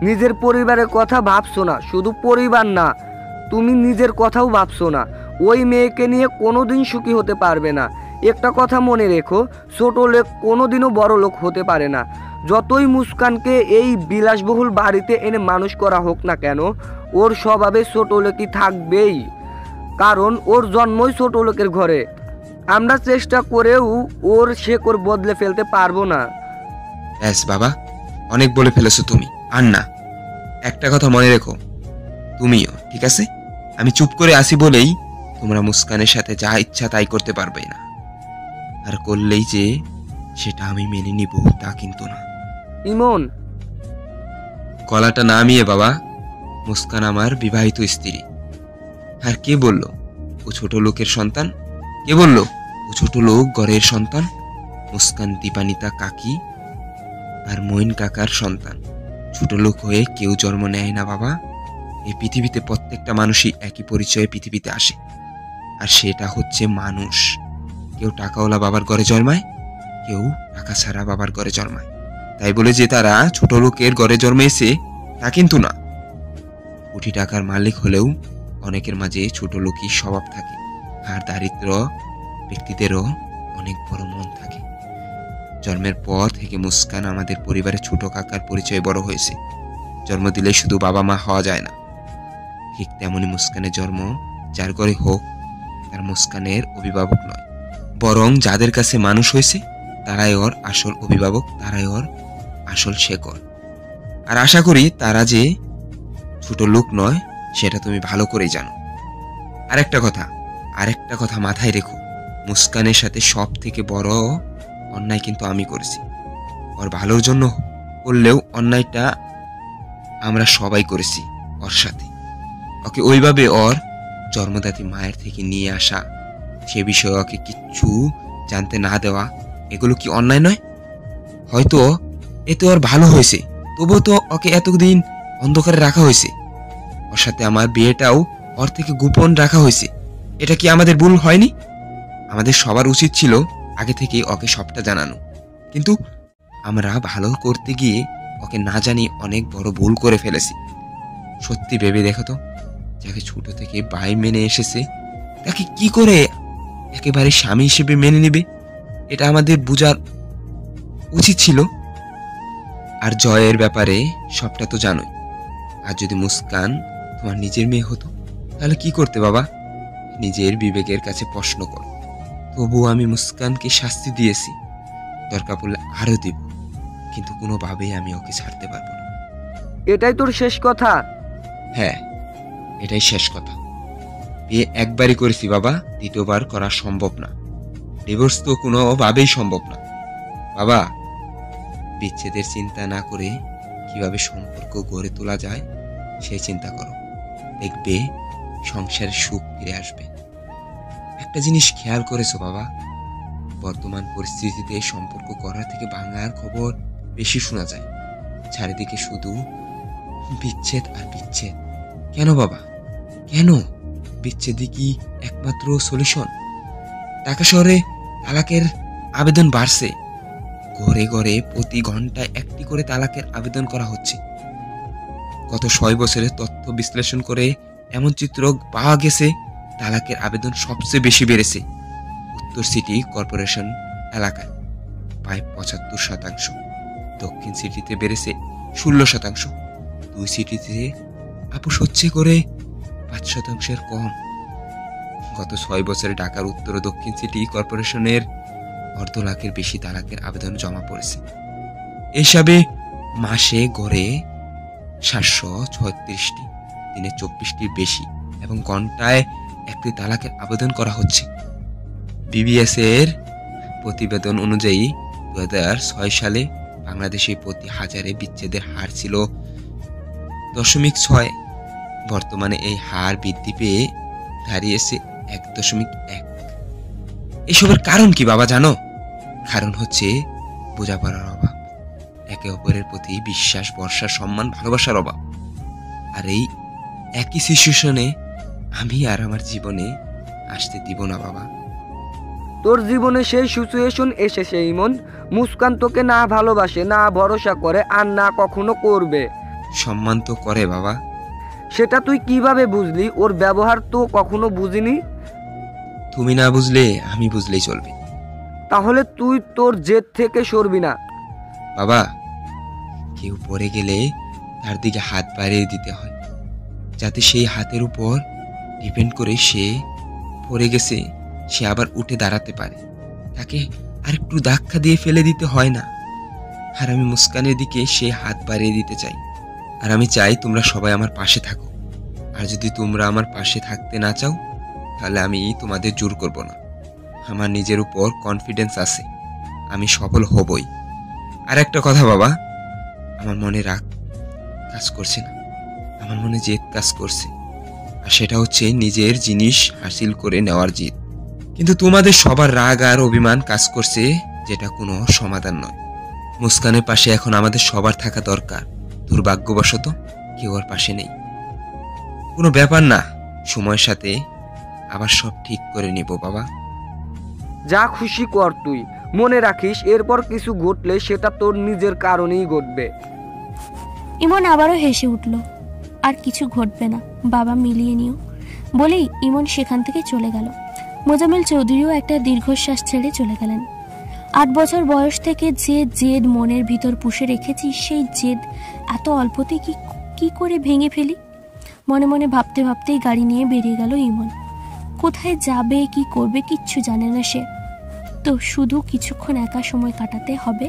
নিজের পরিবারের কথা ভাবছো না, শুধু পরিবার না, তুমি নিজের কথাও ভাবছো না। ওই মেয়েকে নিয়ে কোনোদিন সুখী হতে পারবে না। একটা কথা মনে রেখো, ছোট লোক কোনোদিনও বড় লোক হতে পারে না। যতই মুস্কানকে এই বিলাসবহুল বাড়িতে এনে মানুষ করা হোক না কেন, ওর স্বভাবে ছোট লোকই থাকবেই, কারণ ওর জন্মই ছোট লোকের ঘরে। আমরা চেষ্টা করেও ওর শেকড় বদলে ফেলতে পারবো না। ব্যাস বাবা, অনেক বলে ফেলেছো তুমি, আর না। একটা কথা মনে রেখো, তুমিও, ঠিক আছে? আমি চুপ করে আসি বলেই তোমরা মুস্কানের সাথে যা ইচ্ছা তাই করতে পারবে না, আর করলেই যে সেটা আমি মেনে নিব তা কিন্তু না। ইমন, গলাটা নামিয়ে বাবা, মুস্কান আমার বিবাহিত স্ত্রী। আর কে বলল ও ছোট লোকের সন্তান? কে বলল ও ছোট লোক ঘরের সন্তান? মুস্কান দীপানিতা কাকি আর মঈন কাকার সন্তান। ছোট লোক হয়ে কেউ জন্ম নেয় না বাবা। এই পৃথিবীতে প্রত্যেকটা মানুষই একই পরিচয়ে পৃথিবীতে আসে, আর সেটা হচ্ছে মানুষ। কেউ টাকাওয়ালা বাবার ঘরে জন্মায়, কেউ টাকা ছাড়া বাবার ঘরে জন্মায়। তাই বলে যে তারা ছোট লোকের ঘরে জন্মেছে তা কিন্তু না। কোটি টাকার মালিক হলেও অনেকের মাঝে ছোট লোকই স্বভাব থাকে, আর দারিদ্র ব্যক্তিদেরও অনেক বড় মন থাকে। জন্মের পর থেকে মুস্কান আমাদের পরিবারের ছোট কাকার পরিচয়ে বড় হয়েছে। জন্ম দিলে শুধু বাবা মা হওয়া যায় না, ঠিক তেমনি মুস্কানের জন্ম যার ঘরে হোক তার মুস্কানের অভিভাবক নয়, বরং যাদের কাছে মানুষ হয়েছে তারাই ওর আসল অভিভাবক, তারাই ওর আসল শেকড়। আর আশা করি তারা যে ছোট লোক নয় সেটা তুমি ভালো করেই জানো। আরেকটা কথা মাথায় রেখো, মুস্কানের সাথে সব থেকে বড় অন্যায় কিন্তু আমি করেছি। ওর ভালোর জন্য করলেও অন্যায়টা আমরা সবাই করেছি ওর সাথে। ওকে ওইভাবে ওর জন্মদাত্রী মায়ের থেকে নিয়ে আসা, সে বিষয়ে ওকে কিচ্ছু জানতে না দেওয়া, এগুলো কি অন্যায় নয়? হয়তো এতে ওর ভালো হয়েছে, তবুও তো ওকে এতদিন অন্ধকারে রাখা হয়েছে। ওর সাথে আমার বিয়েটাও ওর থেকে গোপন রাখা হয়েছে। এটা কি আমাদের ভুল হয়নি? আমাদের সবার উচিত ছিল আগে থেকে ওকে সবটা জানানো, কিন্তু আমরা ভালো করতে গিয়ে ওকে না জানিয়ে অনেক বড় ভুল করে ফেলেছি। সত্যি ভেবে দেখো তো, যাকে ছোট থেকে ভাই মেনে এসেছে তাকে কি করে একেবারে স্বামী হিসেবে মেনে নেবে? এটা আমাদের বোঝার উচিত ছিল। আর জয়ের ব্যাপারে সবটা তো জানোই। আর যদি মুস্কান তোমার নিজের মেয়ে হতো তাহলে কি করতে বাবা? নিজের বিবেকের কাছে প্রশ্ন কর। তবুও আমি মুস্কানকে শাস্তি দিয়েছি, দরকার পড়লে আরো দেব, কিন্তু কোনোভাবেই আমি ওকে ছাড়তে পারবো না। এটাই তোর শেষ কথা? হ্যাঁ, এটাই শেষ কথা। বিয়ে একবারই করেছি বাবা, দ্বিতীয়বার করা সম্ভব না। ডিভোর্স তো কোনোভাবেই সম্ভব না বাবা। বিচ্ছেদের চিন্তা না করে কিভাবে সম্পর্ক গড়ে তোলা যায় সেই চিন্তা করো, দেখবে সংসারের সুখ ফিরে আসবে। একটা জিনিস খেয়াল করেছো বাবা, বর্তমান পরিস্থিতিতে সম্পর্ক করার থেকে ভাঙার খবর বেশি শোনা যায়। চারিদিকে শুধু বিচ্ছেদ আর বিচ্ছেদ। কেন বাবা, কেন? বিচ্ছেদই কি একমাত্র সলিউশন? ঢাকা শহরে তালাকের আবেদন বাড়ছে, ঘরে ঘরে প্রতি ঘন্টায় একটি করে তালাকের আবেদন করা হচ্ছে। গত 6 বছরের তথ্য বিশ্লেষণ করে এমন চিত্র পাওয়া গেছে, তালাকের আবেদন সবচেয়ে বেশি বেড়েছে উত্তর সিটি কর্পোরেশন এলাকায়, প্রায় 75%। দক্ষিণ সিটিতে বেড়েছে 16%। 2 সিটিতে আপোষ হচ্ছে করে 5%-এর কম। গত 6 বছরে ঢাকার উত্তর ও দক্ষিণ সিটি কর্পোরেশনের 1.5 লাখের বেশি তালাকের আবেদন জমা পড়েছে। এসবে মাসে গড়ে 736টি, দিনে 24টির বেশি এবং ঘন্টায় একটি তালাকের আবেদন করা হচ্ছে। বিবিএস এর প্রতিবেদন অনুযায়ী 2006 সালে বাংলাদেশে প্রতি হাজারে বিচ্ছেদের হার ছিল 0.6। বর্তমানে এই হার বৃদ্ধি পেয়ে দাঁড়িয়েছে 1.1। এসবের কারণ কি বাবা জানো? কারণ হচ্ছে বোঝাপড়ার অভাব, একে অপরের প্রতি বিশ্বাস, ভরসা, সম্মান, ভালোবাসার অভাব। আর এই একই সিচুয়েশনে আমি আর আমার জীবনে আসতে দিব না বাবা। তোর জীবনে সেই সিচুয়েশন এসেছে ইমন। মুস্কান তোকে না ভালোবাসে, না ভরসা করে, আর না কখনো করবে। সম্মান তো করে বাবা। সেটা তুই কিভাবে বুঝলি? ওর ব্যবহার তো কখনো বুঝিনি। তুমি না বুঝলে আমি বুঝলেই চলবে। তাহলে তুই তোর জেদ থেকে সরবি না বাবা। কেউ পড়ে গেলে তার দিকে হাত বাড়িয়ে দিতে হয়, যাতে সেই হাতের উপর ডিপেন্ড করে সে পড়ে গেছে সে আবার উঠে দাঁড়াতে পারে। তাকে আরেকটু ধাক্কা দিয়ে ফেলে দিতে হয় না। আর আমি মুস্কানের দিকে সে হাত বাড়িয়ে দিতে চাই। আর আমি চাই তোমরা সবাই আমার পাশে থাকো। আর যদি তোমরা আমার পাশে থাকতে না চাও তাহলে আমি তোমাদের জোর করব না। আমার নিজের উপর কনফিডেন্স আছে, আমি সফল হবই। আর একটা কথা বাবা, আমার মনে রাগ কাজ করছে না, আমার মনে জেদ কাজ করছে। আর সেটা হচ্ছে নিজের জিনিস হাসিল করে নেওয়ার জেদ। কিন্তু তোমাদের সবার রাগ আর অভিমান কাজ করছে, যেটা কোনো সমাধান নয়। মুস্কানের পাশে এখন আমাদের সবার থাকা দরকার। দুর্ভাগ্যবশত কেউ ওর পাশে নেই। কোনো ব্যাপার না, সময়ের সাথে আবার সব ঠিক করে নিব বাবা। যা খুশি কর তুই, মনে রাখিস এরপর কিছু ঘটলে সেটা তোর নিজের কারণেই ঘটবে। ইমন আবারও হেসে উঠল। আর কিছু ঘটবে না, বাবা মিলিয়ে নিও বলেই ইমন সেখান থেকে চলে গেল। মোজাম্মেল চৌধুরীও একটা দীর্ঘশ্বাস ছেড়ে চলে গেলেন। 8 বছর বয়স থেকে যে জেদ মনের ভিতর পুষে রেখেছি, সেই জেদ এত অল্পতে কি করে ভেঙে ফেলি? মনে মনে ভাবতে ভাবতেই গাড়ি নিয়ে বেরিয়ে গেল ইমন। কোথায় যাবে, কি করবে কিচ্ছু জানে না সে। তো শুধু কিছুক্ষণ একা সময় কাটাতে হবে,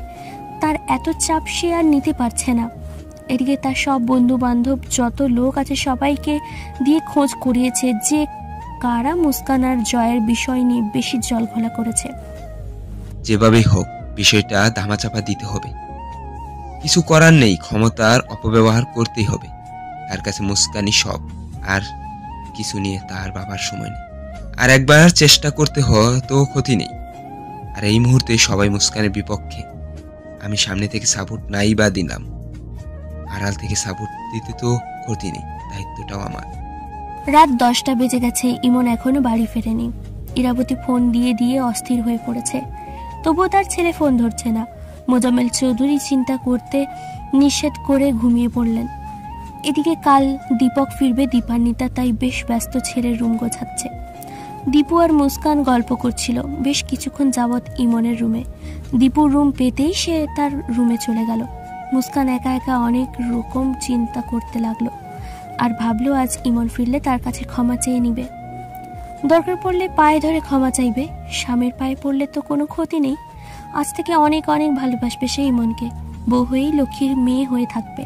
তার এত চাপ সে আর নিতে পারছে না। এদিকে তার সব বন্ধু বান্ধব যত লোক আছে সবাইকে দিয়ে খোঁজ করিয়েছে যে কারা মুস্কান আর জয়ের বিষয় নিয়ে বেশি জলঘোলা করেছে। যেভাবেই হোক বিষয়টা ধামাচাপা দিতে হবে। কিছু করার নেই, ক্ষমতার অপব্যবহার করতেই হবে। তার কাছে মুস্কানই সব, আর কিছু নিয়ে তার বাবার সময় নেই। আর একবার চেষ্টা করতে তো ক্ষতি নেই। আর এই মুহূর্তে সবাই মুস্কানের বিপক্ষে। আমি সামনে থেকে সাপোর্ট নাই বা দিলাম, আড়াল থেকে সাপোর্ট দিতে তো ক্ষতি নেই, দায়িত্বটাও আমার। রাত 10টা বেজে গেছে, ইমন এখনো বাড়ি ফেরেনি। ইরাবতী ফোন দিয়ে দিয়ে অস্থির হয়ে পড়েছে, তবুও তার ছেলে ফোন ধরছে না। মোজাম্মেল চৌধুরী চিন্তা করতে নিষেধ করে ঘুমিয়ে পড়লেন। এদিকে কাল দীপক ফিরবে, দীপান্বিতা তাই বেশ ব্যস্ত ছেলের রুম গোছাচ্ছে। দীপু আর মুস্কান গল্প করছিল বেশ কিছুক্ষণ যাবৎ ইমনের রুমে। দীপুর রুম পেতেই সে তার রুমে চলে গেল। মুস্কান একা একা অনেক রকম চিন্তা করতে লাগলো, আর ভাবলো আজ ইমন ফিরলে তার কাছে ক্ষমা চেয়ে নিবে। দরকার পড়লে পায়ে ধরে ক্ষমা চাইবে, স্বামীর পায়ে পড়লে তো কোনো ক্ষতি নেই। আজ থেকে অনেক অনেক ভালোবাসবে সে ইমনকে, বউ হয়েই লক্ষ্মীর মেয়ে হয়ে থাকবে।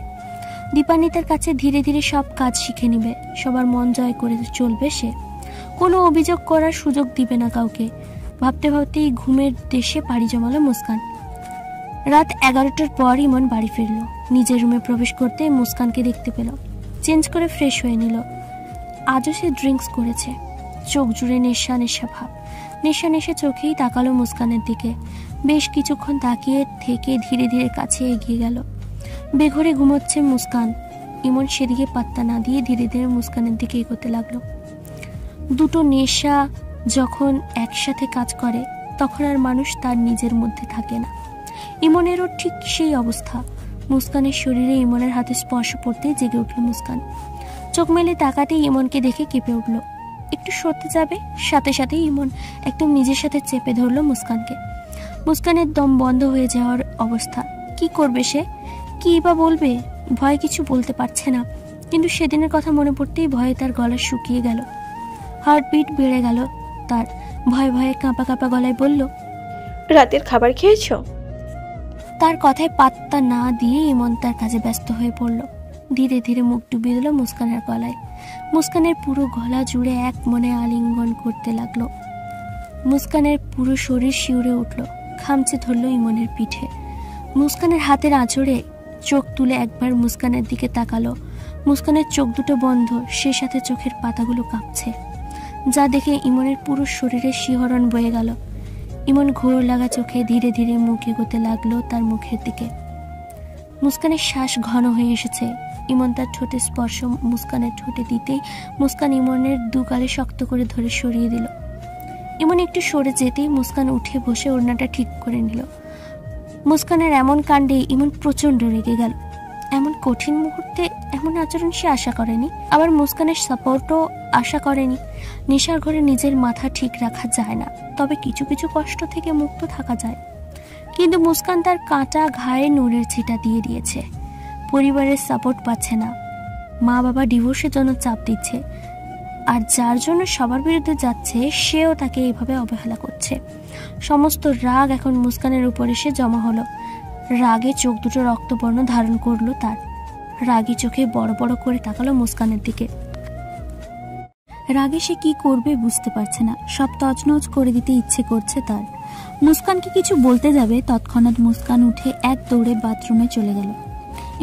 দীপান্বিতার কাছে ধীরে ধীরে সব কাজ শিখে নিবে, সবার মন জয় করে চলবে সে। কোনো অভিযোগ করার সুযোগ দিবে না কাউকে। ভাবতে ভাবতেই ঘুমের দেশে পাড়ি জমালো মুস্কান। রাত 11টার পর ইমন বাড়ি ফিরল। নিজের রুমে প্রবেশ করতে মুস্কানকে দেখতে পেল। চেঞ্জ করে ফ্রেশ হয়ে নিল। আজও সে ড্রিঙ্কস করেছে। চোখ জুড়ে নেশা নেশা ভাব, নেশা নেশা চোখেই তাকালো মুস্কানের দিকে। বেশ কিছুক্ষণ তাকিয়ে থেকে ধীরে ধীরে কাছে এগিয়ে গেল। বেঘরে ঘুমোচ্ছে মুস্কান। ইমন সেদিকে পাত্তা না দিয়ে ধীরে ধীরে মুস্কানের দিকে এগোতে লাগলো। দুটো নেশা যখন একসাথে কাজ করে তখন আর মানুষ তার নিজের মধ্যে থাকে না। ইমনেরও ঠিক সেই অবস্থা। মুস্কানের শরীরে ইমনের হাতে স্পর্শ পড়তেই জেগে উঠল মুস্কান। চোখ মেলে তাকাতেই ইমনকে দেখে কেঁপে উঠল। একটু সরতে যাবে, সাথে সাথে ইমন একদম নিজের সাথে চেপে ধরল মুস্কানকে। মুস্কানের দম বন্ধ হয়ে যাওয়ার অবস্থা। কি করবে সে, কি বা বলবে? ভয় কিছু বলতে পারছে না। কিন্তু সেদিনের কথা মনে পড়তেই ভয়ে তার গলা শুকিয়ে গেল। হার্টবিট বেড়ে গেল তার। ভয়ে ভয়ে কাঁপা কাঁপা গলায় বলল, রাতের খাবার খেয়েছো? তার কথায় পাত্তা না দিয়ে ইমন তার কাজে ব্যস্ত হয়ে পড়ল। ধীরে ধীরে মুখ ডুবিয়ে দিল মুস্কানের গলায়। মুস্কানের পুরো গলা জুড়ে এক মনে আলিঙ্গন করতে লাগলো। মুস্কানের পুরো শরীর শিউরে উঠল, খামচে ধরল ইমনের পিঠে। মুস্কানের হাতের আঁচড়ে চোখ তুলে একবার মুস্কানের দিকে তাকালো। মুস্কানের চোখ দুটো বন্ধ, সে সাথে চোখের পাতাগুলো কাঁপছে, যা দেখে ইমনের পুরো শরীরে শিহরণ বয়ে গেল। ইমন ঘোর লাগা চোখে ধীরে ধীরে মুখ এগোতে লাগলো তার মুখের দিকে। মুস্কানের শ্বাস ঘন হয়ে এসেছে। ইমন তার ঠোঁটে স্পর্শ মুস্কানের ঠোঁটে দিতেই মুস্কান ইমনের দুগালে শক্ত করে ধরে সরিয়ে দিল। ইমন একটু সরে যেতেই মুস্কান উঠে বসে ওড়নাটা ঠিক করে নিল। মুস্কানের এমন কাণ্ডে ইমন প্রচণ্ড রেগে গেল। এমন কঠিন মুহূর্তে এমন আচরণ সে আশা করেনি, আবার মুস্কানের সাপোর্টও আশা করেনি। নেশার ঘরে নিজের মাথা ঠিক রাখা যায় না, তবে কিছু কিছু কষ্ট থেকে মুক্ত থাকা যায়। কিন্তু মুস্কান তার কাঁটা ঘায়ে নুনের ছিটা দিয়ে দিয়েছে। পরিবারের সাপোর্ট পাচ্ছে না, মা বাবা ডিভোর্সের জন্য চাপ দিচ্ছে, আর যার জন্য সবার বিরুদ্ধে যাচ্ছে সেও তাকে এইভাবে অবহেলা করছে। সমস্ত রাগ এখন মুস্কানের উপর এসে জমা হলো। রাগে চোখ দুটো রক্তবর্ণ ধারণ করলো তার। রাগী চোখে বড় বড় করে তাকালো মুস্কানের দিকে। রাগে সে কি করবে বুঝতে পারছে না, সব তছনছ করে দিতে ইচ্ছে করছে তার। মুস্কানকে কিছু বলতে যাবে, তৎক্ষণাৎ মুস্কান উঠে এক দৌড়ে বাথরুমে চলে গেল।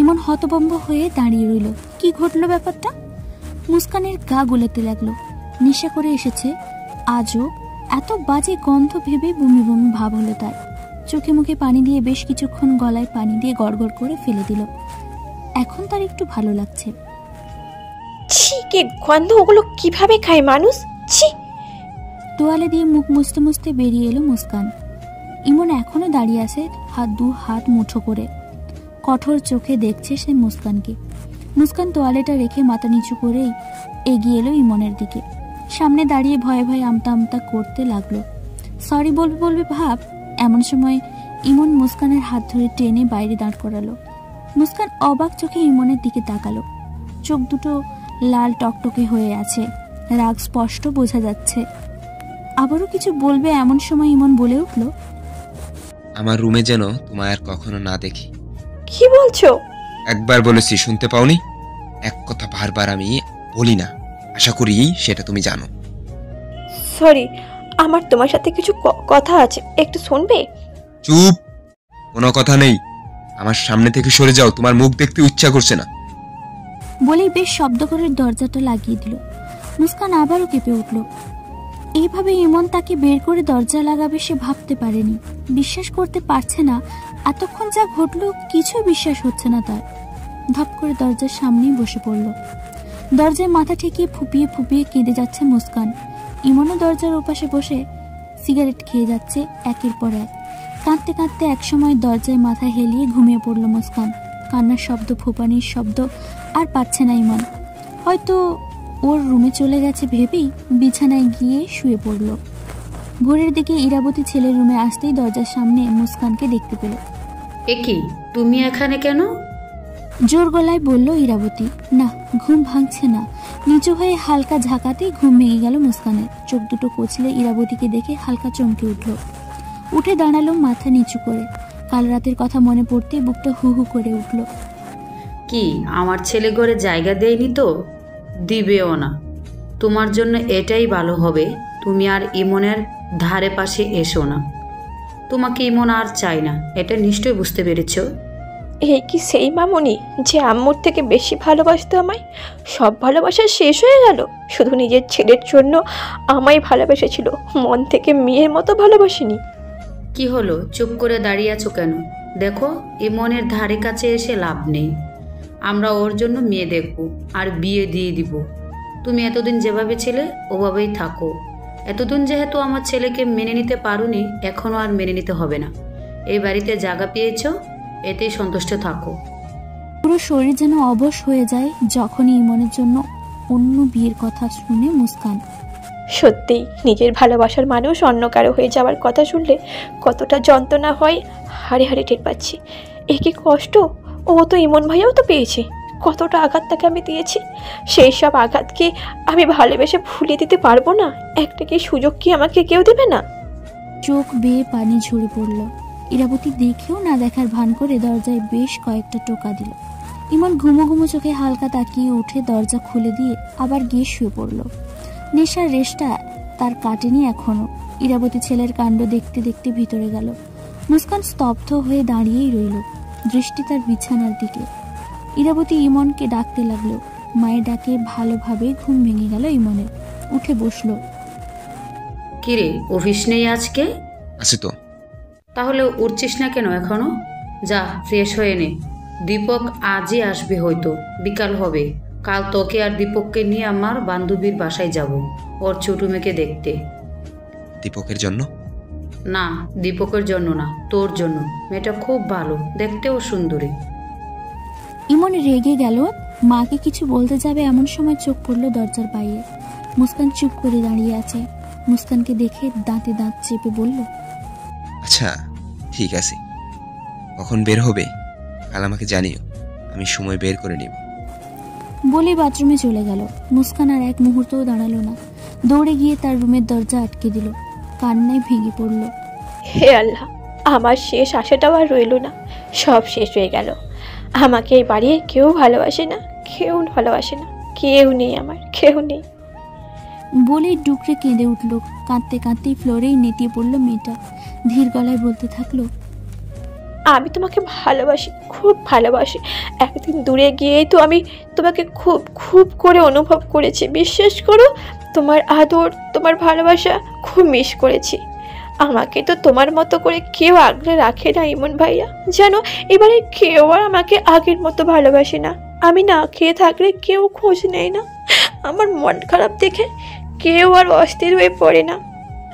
ইমন হতভম্ব হয়ে দাঁড়িয়ে রইল। কি ঘটলো ব্যাপারটা? মুস্কানের গা গুলাতে লাগলো। নেশা করে এসেছে, আজও এত বাজে গন্ধ ভেবে বমি বমি ভাব হলো তার। চোখে মুখে পানি দিয়ে বেশ কিছুক্ষণ গলায় পানি দিয়ে গড়গড় করে ফেলে দিল। এখন তার একটু ভালো লাগছে। ছি, কি গন্ধ! ওগুলো কিভাবে খায় মানুষ? ছি! তোয়ালে দিয়ে মুখ মুছতে মুছতে বেরিয়ে এলো মুস্কান। ইমন এখনো দাঁড়িয়ে আছে, দু হাত মুঠো করে কঠোর চোখে দেখছে সে মুস্কানকে। মুস্কান তোয়ালেটা রেখে মাথা নিচু করেই এগিয়ে এলো ইমনের দিকে। সামনে দাঁড়িয়ে ভয়ে ভয়ে আমতা আমতা করতে লাগলো। সরি বলবে বলবে ভাব। এমন সময় ইমন মুস্কানের হাত ধরে টেনে বাইরে দাঁড় করালো। মুস্কান অবাক চোখে ইমনের দিকে তাকালো। চোখ দুটো লাল টকটকে হয়ে আছে, রাগ স্পষ্ট বোঝা যাচ্ছে। আবারও কিছু বলবে এমন সময় ইমন বলে উঠল, আমার রুমে যেন তোমায় আর কখনো না দেখি। কি বলছো? একবার বলেছি, শুনতে পাওনি? এক কথা বারবার আমি বলি না, আশা করি সেটা তুমি জানো। সরি, আমার তোমার সাথে কিছু কথা আছে, একটু শুনবে? চুপ, কোনো কথা নেই। আমার সামনে থেকে সরে যাও, তোমার মুখ দেখতে ইচ্ছা করছে না। বলেই বেশ শব্দ করে দরজাটা লাগিয়ে দিল। মুস্কান আবারও কেঁপে উঠল। এইভাবে ইমন তাকে বের করে দরজা লাগাবে সে ভাবতে পারেনি। বিশ্বাস করতে পারছে না, এতক্ষণ যা ঘটলো কিছুই বিশ্বাস হচ্ছে না তার। ধপ করে দরজার সামনেই বসে পড়ল। দরজায় মাথা ঠেকিয়ে ফুপিয়ে ফুপিয়ে কেঁদে যাচ্ছে মুস্কান। ইমনও দরজার ওপাশে বসে সিগারেট খেয়ে যাচ্ছে একের পর এক। কাঁদতে কাঁদতে একসময় দরজায় মাথা হেলিয়ে ঘুমিয়ে পড়ল মুস্কান। কান্নার শব্দ, ফোপানির শব্দ আর পাচ্ছে না ইমন। হয়তো ওর রুমে চলে গেছে ভেবেই বিছানায় গিয়ে শুয়ে পড়ল। ভোরের দিকে ইরাবতী ছেলের রুমে আসতেই দরজার সামনে মুস্কানকে দেখতে পেল। এ কি, তুমি এখানে কেন? জোর গলায় বলল ইরাবতী। না, ঘুম ভাঙছে না। নিচু হয়ে হালকা ঝাঁকাতেই ঘুম ভেঙে গেল মুস্কানের। চোখ দুটো কচলে ইরাবতীকে দেখে হালকা চমকে উঠল। উঠে দাঁড়ালো মাথা নিচু করে। কাল রাতের কথা মনে পড়তেই বুকটা হু হু করে উঠল। কি, আমার ছেলে ঘরে জায়গা দেয়নি তো? দিবেও না। তোমার জন্য এটাই ভালো হবে, তুমি আর ইমনের ধারে পাশে এসো না। তোমাকে ইমন আর চাই না, এটা নিশ্চয়ই বুঝতে পেরেছ। এই কি সেই মামুনি যে আম্মুর থেকে বেশি ভালোবাসতো আমায়? সব ভালোবাসা শেষ হয়ে গেল। শুধু নিজের ছেলের জন্য আমায় ভালোবেসেছিল, মন থেকে মেয়ের মতো ভালোবাসিনি। কি হলো, চুপ করে দাঁড়িয়ে আছো কেন? দেখো, ইমনের ধারে কাছে এসে লাভ নেই। আমরা ওর জন্য মেয়ে দেখব আর বিয়ে দিয়ে দিব। তুমি এতদিন যেভাবে ছিলে ওভাবেই থাকো। এতদিন যেহেতু আমার ছেলেকে মেনে নিতে পারোনি, এখনও আর মেনে নিতে হবে না। এই বাড়িতে জায়গা পেয়েছ, এতেই সন্তুষ্ট থাকো। পুরো শরীর যেন অবশ হয়ে যায় যখনই ইমনের জন্য অন্য বিয়ের কথা শুনে মুস্কান। সত্যিই নিজের ভালোবাসার মানুষ অন্য কারো হয়ে যাওয়ার কথা শুনলে কতটা যন্ত্রণা হয় হাড়ে হাড়ে টের পাচ্ছি। এ কি কষ্ট! ও তো ইমন ভাইয়াও তো পেয়েছে। কতটা আঘাত তাকে আমি দিয়েছি, সেই সব আঘাতকে আমি ভালোবেসে ভুলিয়ে দিতে পারবো না? একটা কি সুযোগ কি আমাকে কেউ দেবে না? চোখ বেয়ে পানি ঝরে পড়ল। ইরাবতী দেখেও না দেখার ভান করে দরজায় বেশ কয়েকটা টোকা দিল। ইমন ঘুমো ঘুমো চোখে হালকা তাকিয়ে উঠে দরজা খুলে দিয়ে আবার গিয়ে শুয়ে পড়ল। নেশার রেশটা তার কাটেনি এখনো। ইরাবতী ছেলের কাণ্ড দেখতে দেখতে ভিতরে গেল। মুস্কান স্তব্ধ হয়ে দাঁড়িয়েই রইল, দৃষ্টি তার বিছানার দিকে। ইরাবতী ইমনকে ডাকতে লাগলো। মায়ের ডাকে ভালোভাবে ঘুম ভেঙে গেল ইমনের। উঠে বসলো। কিরে, অফিস নেই আজকে? আছে তো। তাহলে উঠছিস না কেন এখনো? যা, ফ্রেশ হয়ে নে। দীপক আজই আসবে, হয়তো বিকাল হবে। কাল তোকে আর দীপককে নিয়ে আমার বান্ধবীর বাসায় যাব, ওর ছোট মেয়েকে দেখতে। দীপকের জন্য? না, দীপকের জন্য না, তোর জন্য। মেয়েটা খুব ভালো, দেখতেও সুন্দরী। ইমন রেগে গেল। মাকে কিছু বলতে যাবে এমন সময় চোখ পড়ল দরজার বাইরে। মুস্কান চুপ করে দাঁড়িয়ে আছে। মুস্কানকে দেখে দাঁতে দাঁত চেপে বলল, আচ্ছা ঠিক আছে, কখন বের হবে কাল আমাকে জানিও, আমি সময় বের করে নেব। বলে বাথরুমে চলে গেল। মুস্কান আর এক মুহূর্তও দাঁড়ালো না, দৌড়ে গিয়ে তার রুমের দরজা আটকে দিল। কান্নায় ভেঙে পড়ল। হে আল্লাহ, আমার শেষ আশাটাও আর রইল না, সব শেষ হয়ে গেল। আমাকে এই বাড়ি কেউ ভালোবাসে না, কেউ ভালোবাসে না, কেউ নেই, আমার কেউ নেই। বলেই ডুকরে কেঁদে উঠল। কাঁদতে কাঁদতেই ফ্লোরেই নেতিয়ে পড়ল মেয়েটা। ধীর গলায় বলতে থাকলো, আমি তোমাকে ভালোবাসি, খুব ভালোবাসি। একদিন দূরে গিয়েই তো আমি তোমাকে খুব খুব করে অনুভব করেছি। বিশ্বাস করো, তোমার আদর, তোমার ভালোবাসা খুব মিস করেছি। আমাকে তো তোমার মতো করে কেউ আগলে রাখে না ইমন ভাইয়া। জানো, এবারে কেউ আর আমাকে আগের মতো ভালোবাসে না। আমি না খেয়ে থাকলে কেউ খোঁজ নেয় না। আমার মন খারাপ দেখে কেউ আর অস্থির হয়ে পড়ে না।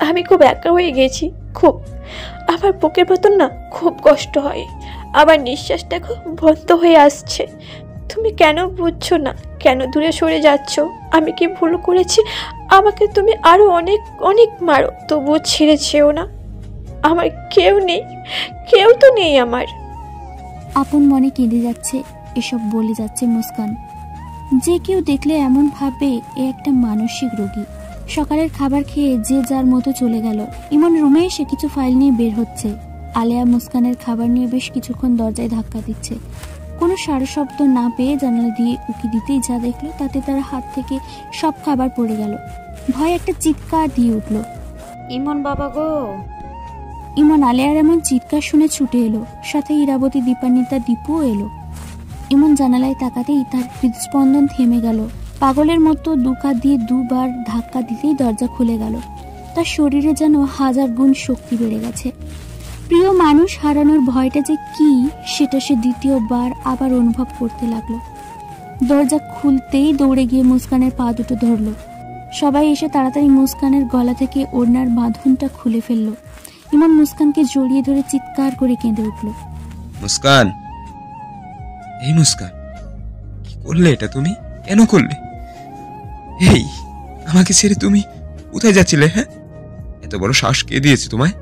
আমি খুব একা হয়ে গেছি, খুব। আমার বুকের ভেতর না খুব কষ্ট হয়। আবার নিঃশ্বাস দেখো বন্ধ হয়ে আসছে। তুমি কেন বুঝছো না? কেন দূরে সরে যাচ্ছ? আমি কি ভুল করেছি? আমাকে তুমি আরো অনেক অনেক মারো, তবুও ছেড়েছেও না। আমার কেউ নেই, কেউ তো নেই আমার। আপন মনে কেঁদে যাচ্ছে, এসব বলে যাচ্ছে মুস্কান। যে কেউ দেখলে এমন ভাবে এ একটা মানসিক রোগী। সকালের খাবার খেয়ে যে যার মতো চলে গেল। ইমন রুমে এসে কিছু ফাইল নিয়ে বের হচ্ছে। আলেয়া মুস্কানের খাবার নিয়ে বেশ কিছুক্ষণ দরজায় ধাক্কা দিচ্ছে। কোনো সারা শব্দ না পেয়ে জানালা দিয়ে উকি দিতেই যা দেখলো তাতে তার হাত থেকে সব খাবার পড়ে গেল। ভয় একটা চিৎকার দিয়ে উঠল, ইমন বাবা গো! ইমন আলেয়ার এমন চিৎকার শুনে ছুটে এলো। সাথে ইরাবতী, দীপান্বিতা, দীপুও এলো। ইমন জানালায় তাকাতেই তার হৃদস্পন্দন থেমে গেল। পাগলের মতো দুকা দিয়ে দুবার ধাক্কা দিতেই দরজা খুলে গেল। তার শরীরে যেন 1000 গুণ শক্তি বেড়ে গেছে। প্রিয় মানুষ হারানোর ভয়টা যে কি সেটা সে দ্বিতীয়বার আবার অনুভব করতে লাগলো। দরজা খুলতেই দৌড়ে গিয়ে মুস্কানের পা দুটো ধরল। সবাই এসে তাড়াতাড়ি মুস্কানের গলা থেকে ওড়নার বাঁধনটা খুলে ফেলল। ইমন মুস্কানকে জড়িয়ে ধরে চিৎকার করে কেঁদে উঠল, মুস্কান, এই মুস্কান, কি করলে এটা? তুমি কেন করলে? এই আমাকে ছেড়ে তুমি কোথায় যাচ্ছিলে? হ্যাঁ, এত বড় শ্বাস কে দিয়েছে তোমায়?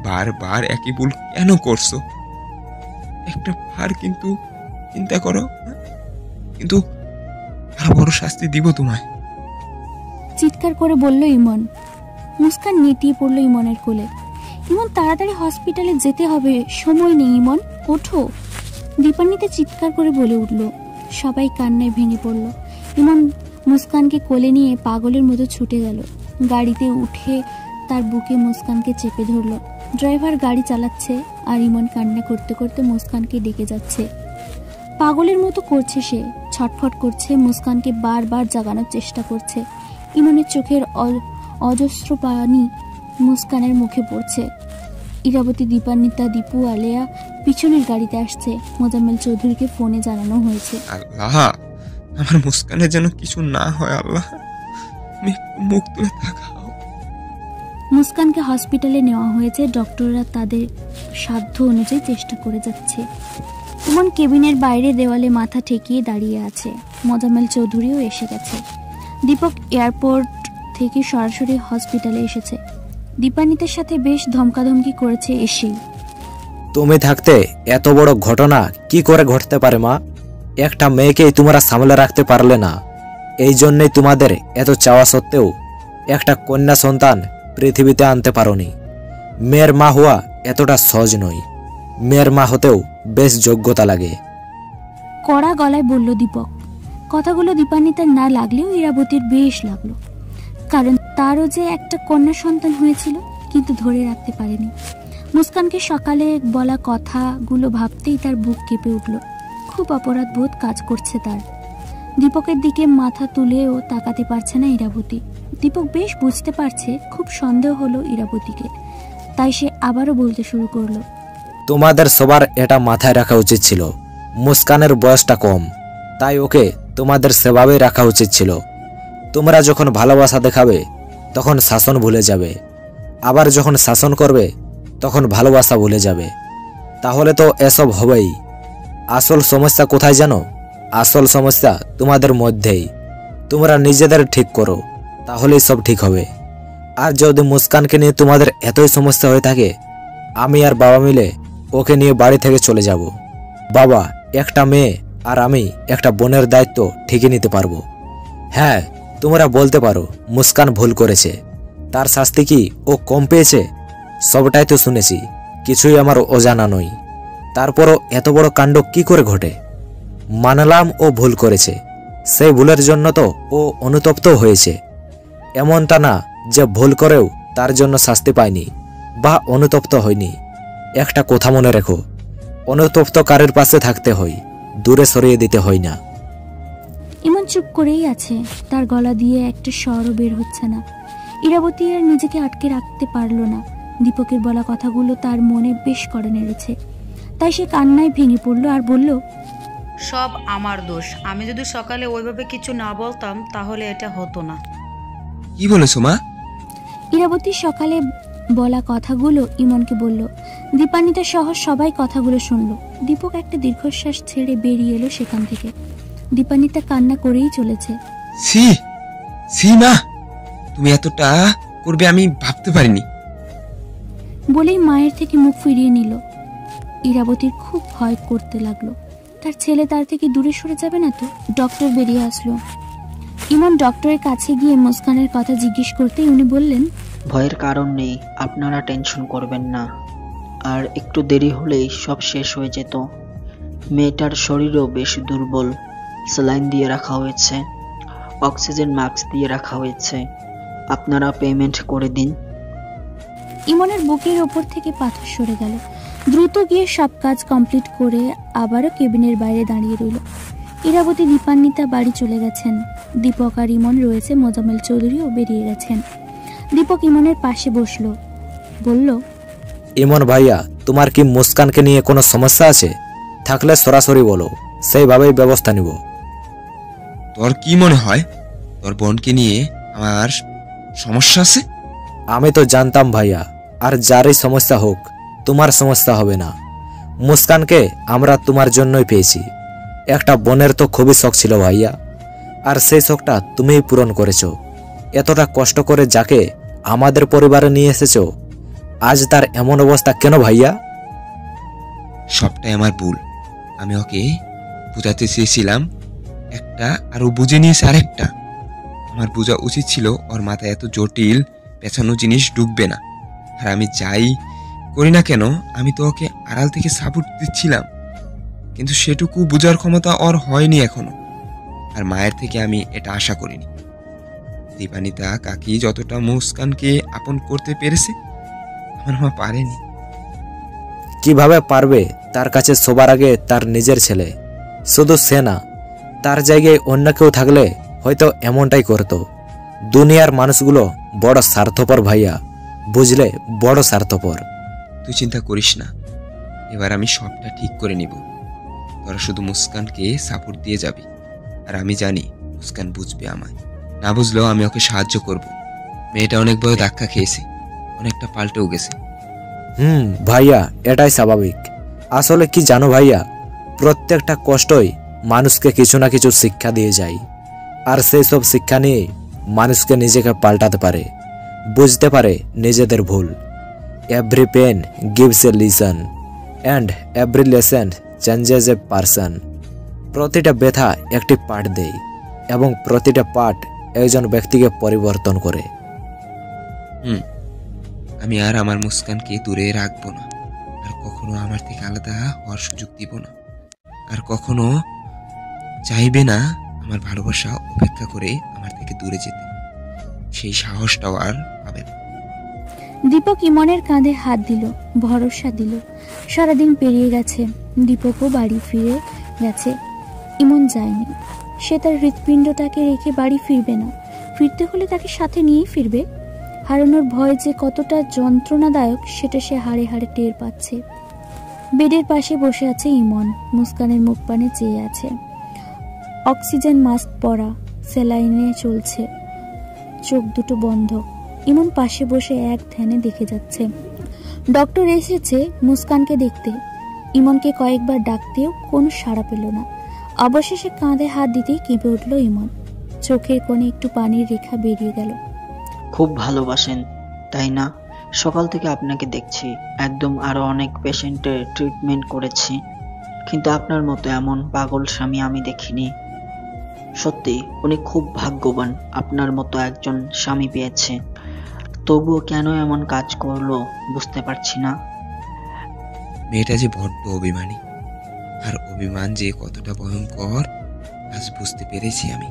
বারবার একই ভুল কেন করছো? একটা বার কিন্তু চিন্তা করো, কিন্তু আরো বড় শাস্তি দিব তোমায়। চিৎকার করে বলল ইমন। মুস্কান নেতিয়ে পড়ল ইমনের কোলে। ইমন, তাড়াতাড়ি হসপিটালে যেতে হবে, সময় নেই। ইমন, ওঠো। দীপান্বিতা চিৎকার করে বলে উঠল। সবাই কান্নায় ভেঙে পড়ল। ইমন মুস্কানকে কোলে নিয়ে পাগলের মতো ছুটে গেল। গাড়িতে উঠে তার বুকে মুস্কানকে চেপে ধরল। ড্রাইভার গাড়ি চালাচ্ছে আর ইমন কান্না করতে করতে মুস্কানকে ডেকে যাচ্ছে। পাগলের মতো করছে সে, ছটফট করছে, মুস্কানকে বারবার জাগানোর চেষ্টা করছে। ইমনের চোখের অজস্র পানি মুস্কানের মুখে পড়ছে। ইরাবতী, দীপান্বিতা, দীপু, আলেয়া পিছনের গাড়িতে আসছে। মোজাম্মেল চৌধুরীকে ফোনে জানানো হয়েছে। আল্লাহ, আমার মুস্কানের যেন কিছু না হয়। আল্লাহ, তুমি মুখ তুলে তাকাও। মুস্কানকে হসপিটালে নেওয়া হয়েছে। ডক্টররা তাদের সাধ্য অনুযায়ী চেষ্টা করে যাচ্ছে। ইমন কেবিনের বাইরে দেওয়ালে মাথা ঠেকিয়ে দাঁড়িয়ে আছে। মোজাম্মেল চৌধুরীও এসে গেছে। দীপক এয়ারপোর্ট থেকে সরাসরি হসপিটালে এসেছে। দীপান্বিতার সাথে বেশ ধমকাধমকি করেছে এসেই। তুমি থাকতে এত বড় ঘটনা কি করে ঘটতে পারে মা? একটা মেয়েকেই তোমরা সামলে রাখতে পারলে না। এই জন্যই তোমাদের এত চাওয়া সত্ত্বেও একটা কন্যা সন্তান পৃথিবীতে আনতে পারোনি। মেয়ের মা হওয়া এতটা সহজ নয়। মেয়ের মা হতেও বেশ যোগ্যতা লাগে। কড়া গলায় বলল দীপক। কথাগুলো দীপান্বিতার না লাগলেও ইরাবতীর বেশ লাগলো, কারণ তারও যে একটা কন্যা সন্তান হয়েছিল, কিন্তু ধরে রাখতে পারেনি। মুস্কানকে সকালে বলা কথাগুলো ভাবতেই তার বুক কেঁপে উঠল। খুব অপরাধ বোধ কাজ করছে তার। দীপকের দিকে মাথা তুলেও তাকাতে পারছে না ইরাবতী। দীপক বেশ বুঝতে পারছে খুব সন্দেহ হলো ইরাবতীকে, তাই সে আবারও বলতে শুরু করলো, তোমাদের সবার এটা মাথায় রাখা উচিত ছিল, মুস্কানের বয়সটা কম, তাই ওকে তোমাদের সেভাবেই রাখা উচিত ছিল। তোমরা যখন ভালোবাসা দেখাবে তখন শাসন ভুলে যাবে, আবার যখন শাসন করবে তখন ভালোবাসা ভুলে যাবে, তাহলে তো এসব হবেই। আসল সমস্যা কোথায় জানো? আসল সমস্যা তোমাদের মধ্যেই। তোমরা নিজেদের ঠিক করো, তাহলেই সব ঠিক হবে। আর যদি মুস্কানকে নিয়ে তোমাদের এতই সমস্যা হয়ে থাকে, আমি আর বাবা মিলে ওকে নিয়ে বাড়ি থেকে চলে যাব। বাবা একটা মেয়ে আর আমি একটা বোনের দায়িত্ব ঠিকই নিতে পারবো। হ্যাঁ, তোমরা বলতে পারো মুস্কান ভুল করেছে, তার শাস্তি কি ও কম পেয়েছে? সবটাই তো শুনেছি, কিছুই আমার অজানা নই। তারপরও এত বড় কাণ্ড কি করে ঘটে? মানলাম ও ভুল করেছে, সেই ভুলের জন্য তো ও অনুতপ্ত হয়েছে। এমনটা না যে ভুল করেও তার জন্য শাস্তি পায়নি বা অনুতপ্ত হয়নি। একটা কথা মনে রেখো, অনুতপ্তকারীর পাশে থাকতে হয়, দূরে সরিয়ে দিতে হয় না। ইমন চুপ করেই আছে, তার গলা দিয়ে একটা স্বরও বের হচ্ছে না। ইরাবতী আর নিজেকে আটকে রাখতে পারল না। দীপকের বলা কথাগুলো তার মনে বেশ করে নেড়েছে, তাই সে কান্নায় ভেঙে পড়ল আর বলল, সব আমার দোষ। আমি যদি সকালে ওইভাবে কিছু না বলতাম তাহলে এটা হতো না। কি বলেছো মা? ইরাবতী সকালে বলা কথাগুলো ইমনকে বলল। দীপান্বিতা সহ সবাই কথাগুলো শুনল। দীপক একটা দীর্ঘশ্বাস ছেড়ে বেরিয়ে এলো সেখান থেকে। দীপান্বিতা কান্না করেই চলেছে। মা, তুমি এতটা করবে আমি ভাবতে পারিনি বলেই মায়ের থেকে মুখ ফিরিয়ে নিল। ইরাবতীর খুব ভয় করতে লাগলো, তার ছেলে তার থেকে দূরে সরে যাবে না তো। ডক্টর বেরিয়ে আসলো। ইমন ডক্টরের কাছে গিয়ে মুস্কানের কথা জিজ্ঞেস করতেই উনি বললেন, ভয়ের কারণ নেই, আপনারা টেনশন করবেন না। আর একটু দেরি হলেই সব শেষ হয়ে যেত। মেয়েটার শরীরও বেশ দুর্বল, স্যালাইন দিয়ে রাখা হয়েছে, অক্সিজেন মাস্ক দিয়ে রাখা হয়েছে। আপনারা পেমেন্ট করে দিন। ইমনের বুকের ওপর থেকে পাথর সরে গেল। দ্রুত গিয়ে সব কাজ কমপ্লিট করে আবারও কেবিনের বাইরে দাঁড়িয়ে রইল। ইরাবতী দীপান্বিতা বাড়ি চলে গেছেন। দীপক আর ইমন রয়েছে, মোজাম্মেল চৌধুরীও বেরিয়ে গেছেন। দীপক ইমনের পাশে বসলো, বলল, ইমন ভাইয়া, তোমার কি মুস্কানকে নিয়ে কোনো সমস্যা আছে? থাকলে সরাসরি বলো, সেইভাবেই ব্যবস্থা নিব। তোর কি মনে হয় তোর বোনকে নিয়ে আমার সমস্যা আছে? আমি তো জানতাম ভাইয়া, আর যারই সমস্যা হোক তোমার সমস্যা হবে না। মুস্কানকে আমরা তোমার জন্যই পেয়েছি। একটা বোনের তো খুবই শখ ছিল ভাইয়া, আর সেই শখটা তুমিই পূরণ করেছো। এতটা কষ্ট করে যাকে আমাদের পরিবারে নিয়ে এসেছো, আজ তার এমন অবস্থা কেন ভাইয়া? সবটাই আমার ভুল। আমি ওকে বুঝাতে চেয়েছিলাম একটা, আর ও বুঝে নিয়েছে আরেকটা। আমার বোঝা উচিত ছিল ওর মাথায় এত জটিল পেছানো জিনিস ঢুকবে না। আর আমি যাই করি না কেন, আমি তো ওকে আড়াল থেকে সাপোর্ট দিচ্ছিলাম, কিন্তু সেটুকু বোঝার ক্ষমতা ওর হয়নি এখনো। আর মায়ের থেকে আমি এটা আশা করিনি। দীপান্বিতা কাকি যতটা মুস্কানকে আপন করতে পেরেছে, আমার মা পারেনি। কিভাবে পারবে? তার কাছে সবার আগে তার নিজের ছেলে। শুধু সে না, তার জায়গায় অন্য কেউ থাকলে হয়তো এমনটাই করতো। দুনিয়ার মানুষগুলো বড় স্বার্থপর ভাইয়া, বুঝলে, বড় স্বার্থপর। তুই চিন্তা করিস না, এবার আমি সবটা ঠিক করে নিব। তোরা শুধু মুস্কানকে সাপোর্ট দিয়ে যাবি, আর আমি জানি মুস্কান বুঝবে আমায়। না বুঝলেও আমি ওকে সাহায্য করব। মেয়েটা অনেক বড় ধাক্কা খেয়েছে, অনেকটা পাল্টেও গেছে। ভাইয়া, এটাই স্বাভাবিক। আসলে কি জানো ভাইয়া, প্রত্যেকটা কষ্টই মানুষকে কিছু না কিছু শিক্ষা দিয়ে যায়, আর সেই সব শিক্ষা নিয়ে মানুষকে নিজেকে পাল্টাতে পারে, বুঝতে পারে নিজেদের ভুল। Every pain gives a lesson and every lesson changes a person. প্রতিটা ব্যথা একটি পাঠ দেয়, এবং প্রতিটা পাঠ একজন ব্যক্তিকে পরিবর্তন করে। আমি আর আমার মুস্কানকে দূরে রাখবো না, আর কখনো আমার থেকে আলাদা হওয়ার সুযোগ দিব না, আর কখনো চাইবে না আমার ভালোবাসা উপেক্ষা করে আমার থেকে দূরে যেতে। সেই সাহসটাও আর পাবে না। দীপক ইমনের কাঁধে হাত দিল, ভরসা দিল। সারাদিন পেরিয়ে গেছে, দীপকও বাড়ি ফিরে গেছে, ইমন যায়নি। সে তার হৃৎপিণ্ডটাকে রেখে বাড়ি ফিরবে না, ফিরতে হলে তাকে সাথে নিয়েই ফিরবে। হারানোর ভয় যে কতটা যন্ত্রণাদায়ক সেটা সে হাড়ে হাড়ে টের পাচ্ছে। বেডের পাশে বসে আছে ইমন, মুস্কানের মুখ পানে চেয়ে আছে। অক্সিজেন মাস্ক পরা, স্যালাইনে চলছে, চোখ দুটো বন্ধ। ইমন পাশে বসে এক ধ্যানে দেখে যাচ্ছে। ডক্টর এসেছে মুস্কানকে দেখতে। ইমনকে কয়েকবার ডাকতেও কোনো সাড়া পেল না। অবশেষে কাঁধে হাত দিতেই কেঁপে উঠল ইমন। চোখের কোণে একটু পানির রেখা বেরিয়ে গেল। খুব ভালোবাসেন তাই না? সকাল থেকে আপনাকে দেখছি, একদম আরো অনেক পেশেন্টের ট্রিটমেন্ট করেছি, কিন্তু আপনার মতো এমন পাগল স্বামী আমি দেখিনি। সত্যি উনি খুব ভাগ্যবান আপনার মতো একজন স্বামী পেয়েছে। তবুও কেন এমন কাজ করলো বুঝতে পারছি না। মেয়েটা যে বড্ড অভিমানী, আর অভিমান যে কতটা ভয়ঙ্কর আজ বুঝতে পেরেছি আমি।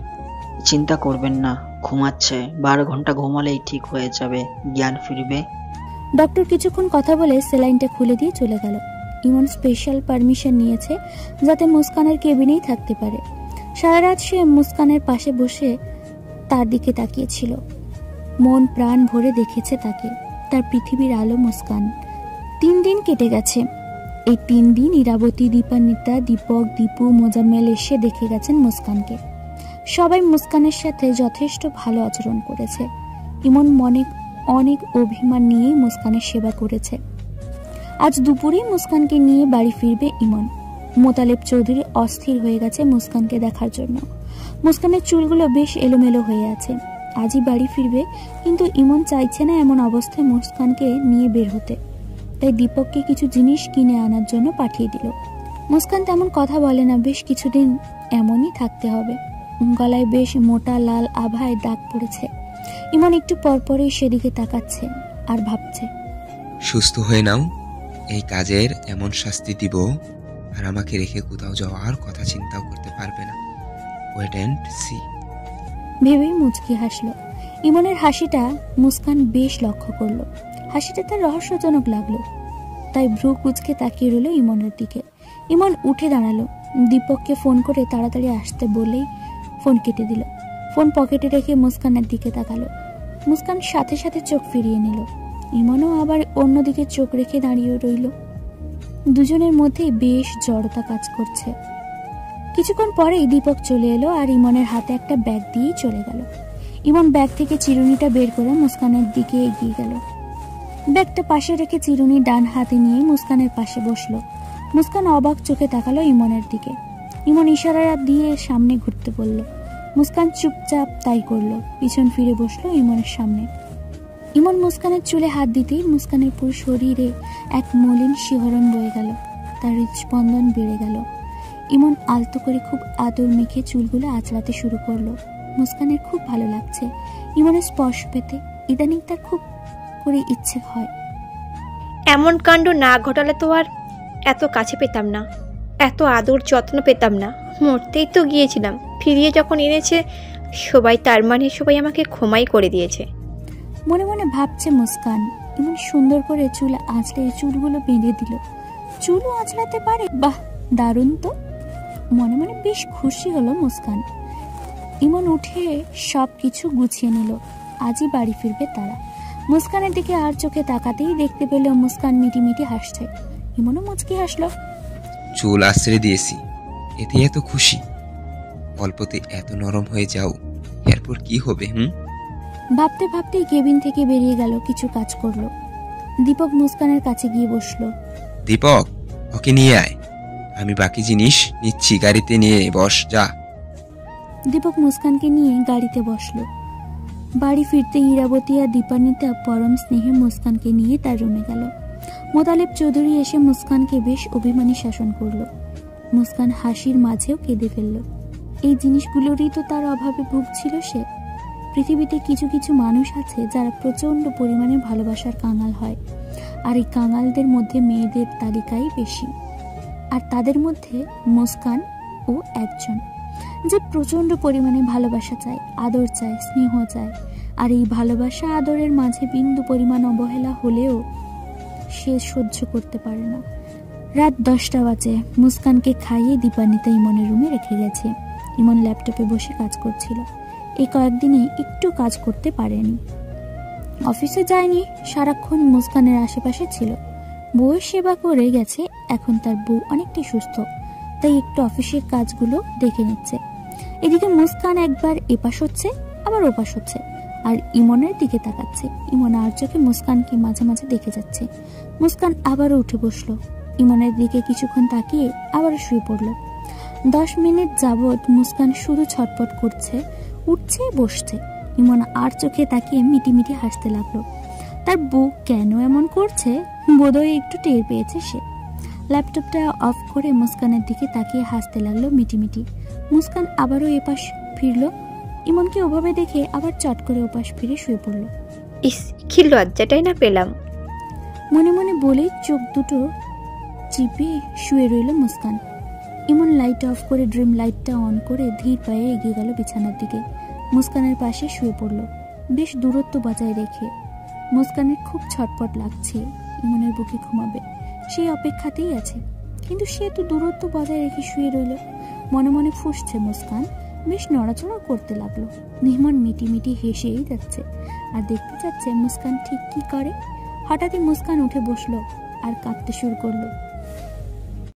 চিন্তা করবেন না, ঘুমাচ্ছে, 12 ঘন্টা ঘুমালেই ঠিক হয়ে যাবে, জ্ঞান ফিরবে। ডক্টর কিছুক্ষণ কথা বলে স্যালাইনটা খুলে দিয়ে চলে গেল। ইমন স্পেশাল পারমিশন নিয়েছে যাতে মুস্কানের কেবিনেই থাকতে পারে। সারা রাত সে মুস্কানের পাশে বসে তার দিকে তাকিয়েছিল, মন প্রাণ ভরে দেখেছে তাকে, তার পৃথিবীর আলো মুস্কান। 3 দিন কেটে গেছে। এই 3 দিন ইরাবতী, দীপান্বিতা, দীপক, দীপু, মোজাম্মেল এসে দেখে গেছেন মুস্কানকে। সবাই মুস্কানের সাথে যথেষ্ট ভালো আচরণ করেছে। ইমন মনে অনেক অভিমান নিয়েই মুস্কানের সেবা করেছে। আজ দুপুরেই মুস্কানকে নিয়ে বাড়ি ফিরবে ইমন। মোতালেব চৌধুরী অস্থির হয়ে গেছে মুস্কানকে দেখার জন্য। মুস্কানের চুলগুলো বেশ এলোমেলো হয়ে আছে। আজই বাড়ি ফিরবে, কিন্তু ইমন চাইছে না এমন অবস্থায় মুস্কানকে নিয়ে বের হতে। তাই দীপককে কিছু জিনিস কিনে আনার জন্য পাঠিয়ে দিল। মুস্কান তেমন কথা বলে না, বেশ কিছুদিন এমনই থাকতে হবে। গলায় বেশ মোটা লাল আভায় দাগ পড়েছে। ইমন একটু পরপরই সেদিকে তাকাচ্ছে আর ভাবছে, সুস্থ হয়ে নাও, এই কাজের এমন শাস্তি দিব আর আমাকে রেখে কোথাও যাওয়ার কথা চিন্তাও করতে পারবে না। Wait and see. ভেবেই মুচকি হাসলো। ইমনের হাসিটা মুস্কান বেশ লক্ষ্য করলো। হাসিটা তার রহস্যজনক লাগলো, তাই ভ্রু কুঁচকে তাকিয়ে রইল ইমনের দিকে। ইমন উঠে দাঁড়ালো, দীপককে ফোন করে তাড়াতাড়ি আসতে বলেই ফোন কেটে দিল। ফোন পকেটে রেখে মুস্কানের দিকে তাকালো। মুস্কান সাথে সাথে চোখ ফিরিয়ে নিল। ইমনও আবার অন্যদিকে চোখ রেখে দাঁড়িয়ে রইল। দুজনের মধ্যেই বেশ জড়তা কাজ করছে। কিছুক্ষণ পরেই দীপক চলে এলো আর ইমনের হাতে একটা ব্যাগ দিয়েই চলে গেল। ইমন ব্যাগ থেকে চিরুনিটা বের করে মুস্কানের দিকে এগিয়ে গেল। ব্যাগটা পাশে রেখে চিরুনি ডান হাতে নিয়ে মুস্কানের পাশে বসলো। মুস্কান অবাক চোখে তাকালো ইমনের দিকে। ইমন ইশারা দিয়ে সামনে ঘুরতে বলল। মুস্কান চুপচাপ তাই করলো, পিছন ফিরে বসলো ইমনের সামনে। ইমন মুস্কানের চুলে হাত দিতেই মুস্কানের পুরো শরীরে এক মলিন শিহরণ বয়ে গেল, তার হৃদস্পন্দন বেড়ে গেল। ইমন আলতো করে খুব আদর মেখে চুলগুলো আঁচড়াতে শুরু করলো। মুস্কানের খুব ভালো লাগছে ইমনের স্পর্শ পেতে। ইদানিং তার খুব করে ইচ্ছে হয়। এমন কাণ্ড না ঘটালে তো আর এত কাছে পেতাম না, এত আদর যত্ন পেতাম না। মরতেই তো গিয়েছিলাম, ফিরিয়ে যখন এনেছে সবাই, তার মানে সবাই আমাকে ক্ষমাই করে দিয়েছে। মনে মনে ভাবছে মুস্কান। ইমন সুন্দর করে চুল আঁচড়ে চুলগুলো বেঁধে দিল। চুলও আঁচড়াতে পারে, বাহ দারুণ তো। মনে মনে বেশ খুশি হলো মুস্কান। ইমন উঠে সব কিছু গুছিয়ে নিল। আজই বাড়ি ফিরবে তারা। মুস্কানের দিকে আর চোখে তাকাতেই দেখতে পেল মুস্কান মিটিমিটি হাসছে। ইমনও মুচকি হাসলো। চুল আশ্রয় দিয়েছি, এতে এত খুশি? অল্পতে এত নরম হয়ে যাও, এরপর কি হবে? ভাবতে ভাবতেই কেবিন থেকে বেরিয়ে গেল, কিছু কাজ করলো। দীপক মুস্কানের কাছে গিয়ে বসলো। দীপক, ওকে নিয়ে আয়, আমি বাকি জিনিস নিচ্ছি, গাড়িতে নিয়ে বস যা। দীপক মুস্কানকে নিয়ে গাড়িতে বসলো। বাড়ি ফিরতে ইরাবতী আর দীপান্বিতা পরম স্নেহে মুস্কানকে নিয়ে তার রুমে গেল। মোতালেব চৌধুরী এসে মুস্কানকে বেশ অভিমানী শাসন করলো। মুস্কান হাসির মাঝেও কেঁদে ফেলল। এই জিনিসগুলোরই তো তার অভাবে ভুগছিল সে। পৃথিবীতে কিছু কিছু মানুষ আছে যারা প্রচন্ড পরিমাণে ভালোবাসার কাঙাল হয়, আর এই কাঙালদের মধ্যে মেয়েদের তালিকাই বেশি। আর তাদের মধ্যে মুস্কান ও একজন, যে প্রচন্ড পরিমাণে ভালোবাসা চায়, আদর চায়, স্নেহ চায়, আর এই ভালোবাসা আদরের মাঝে বিন্দু পরিমাণ অবহেলা হলেও সে সহ্য করতে পারে না। রাত 10টা বাজে। মুস্কানকে খাইয়ে দীপান্বিতা ইমনের রুমে রেখে গেছে। ইমন ল্যাপটপে বসে কাজ করছিল। এই কয়েকদিনে একটু কাজ করতে পারেনি, অফিসে যায়নি, সারাক্ষণ মুস্কানের আশেপাশে ছিল। বউয়ের সেবা করে গেছে। এখন তার বউ অনেকটাই সুস্থ, তাই একটু অফিসের কাজগুলো দেখে নিচ্ছে। এদিকে মুস্কান একবার এপাশ হচ্ছে আবার ওপাশ হচ্ছে আর ইমনের দিকে তাকাচ্ছে। ইমন আর চোখে মুস্কানকে মাঝে মাঝে দেখে যাচ্ছে। মুস্কান আবারও উঠে বসলো। ইমনের দিকে কিছুক্ষণ তাকিয়ে আবারও শুয়ে পড়ল। 10 মিনিট যাবৎ মুস্কান শুধু ছটপট করছে, উঠছে বসছে। ইমন আর চোখে তাকিয়ে মিটিমিটি হাসতে লাগলো। তার বউ কেন এমন করছে বোধহয় একটু টের পেয়েছে সে। ল্যাপটপটা অফ করে মুস্কানের দিকে তাকিয়ে হাসতে লাগলো মিটিমিটি। মুস্কান আবারও এপাশ ফিরল। ইমনকে ওভাবে দেখে আবার চট করে ওপাশ ফিরে শুয়ে পড়ল। ইস, কি লজ্জাটাই না পেলাম, মনে মনে বলেই চোখ দুটো চিপে শুয়ে রইল মুস্কান। ইমন লাইট অফ করে ড্রিম লাইটটা অন করে ধীর পায়ে এগিয়ে গেল বিছানার দিকে। মুস্কানের পাশে শুয়ে পড়ল, বেশ দূরত্ব বজায় রেখে। মুস্কানের খুব ছটপট লাগছে, ইমনের বুকে ঘুমাবে, সেই অপেক্ষাতেই আছে। কিন্তু সে তো দূরত্ব বজায় রেখে শুয়ে রইল। মনে মনে ফুঁসছে মুস্কান, বেশ নড়াচড়া করতে লাগলো। ইমন মিটিমিটি হেসেই যাচ্ছে আর দেখতে চাচ্ছে মুস্কান ঠিক কি করে। হঠাৎই মুস্কান উঠে বসলো আর কাঁদতে শুরু করলো।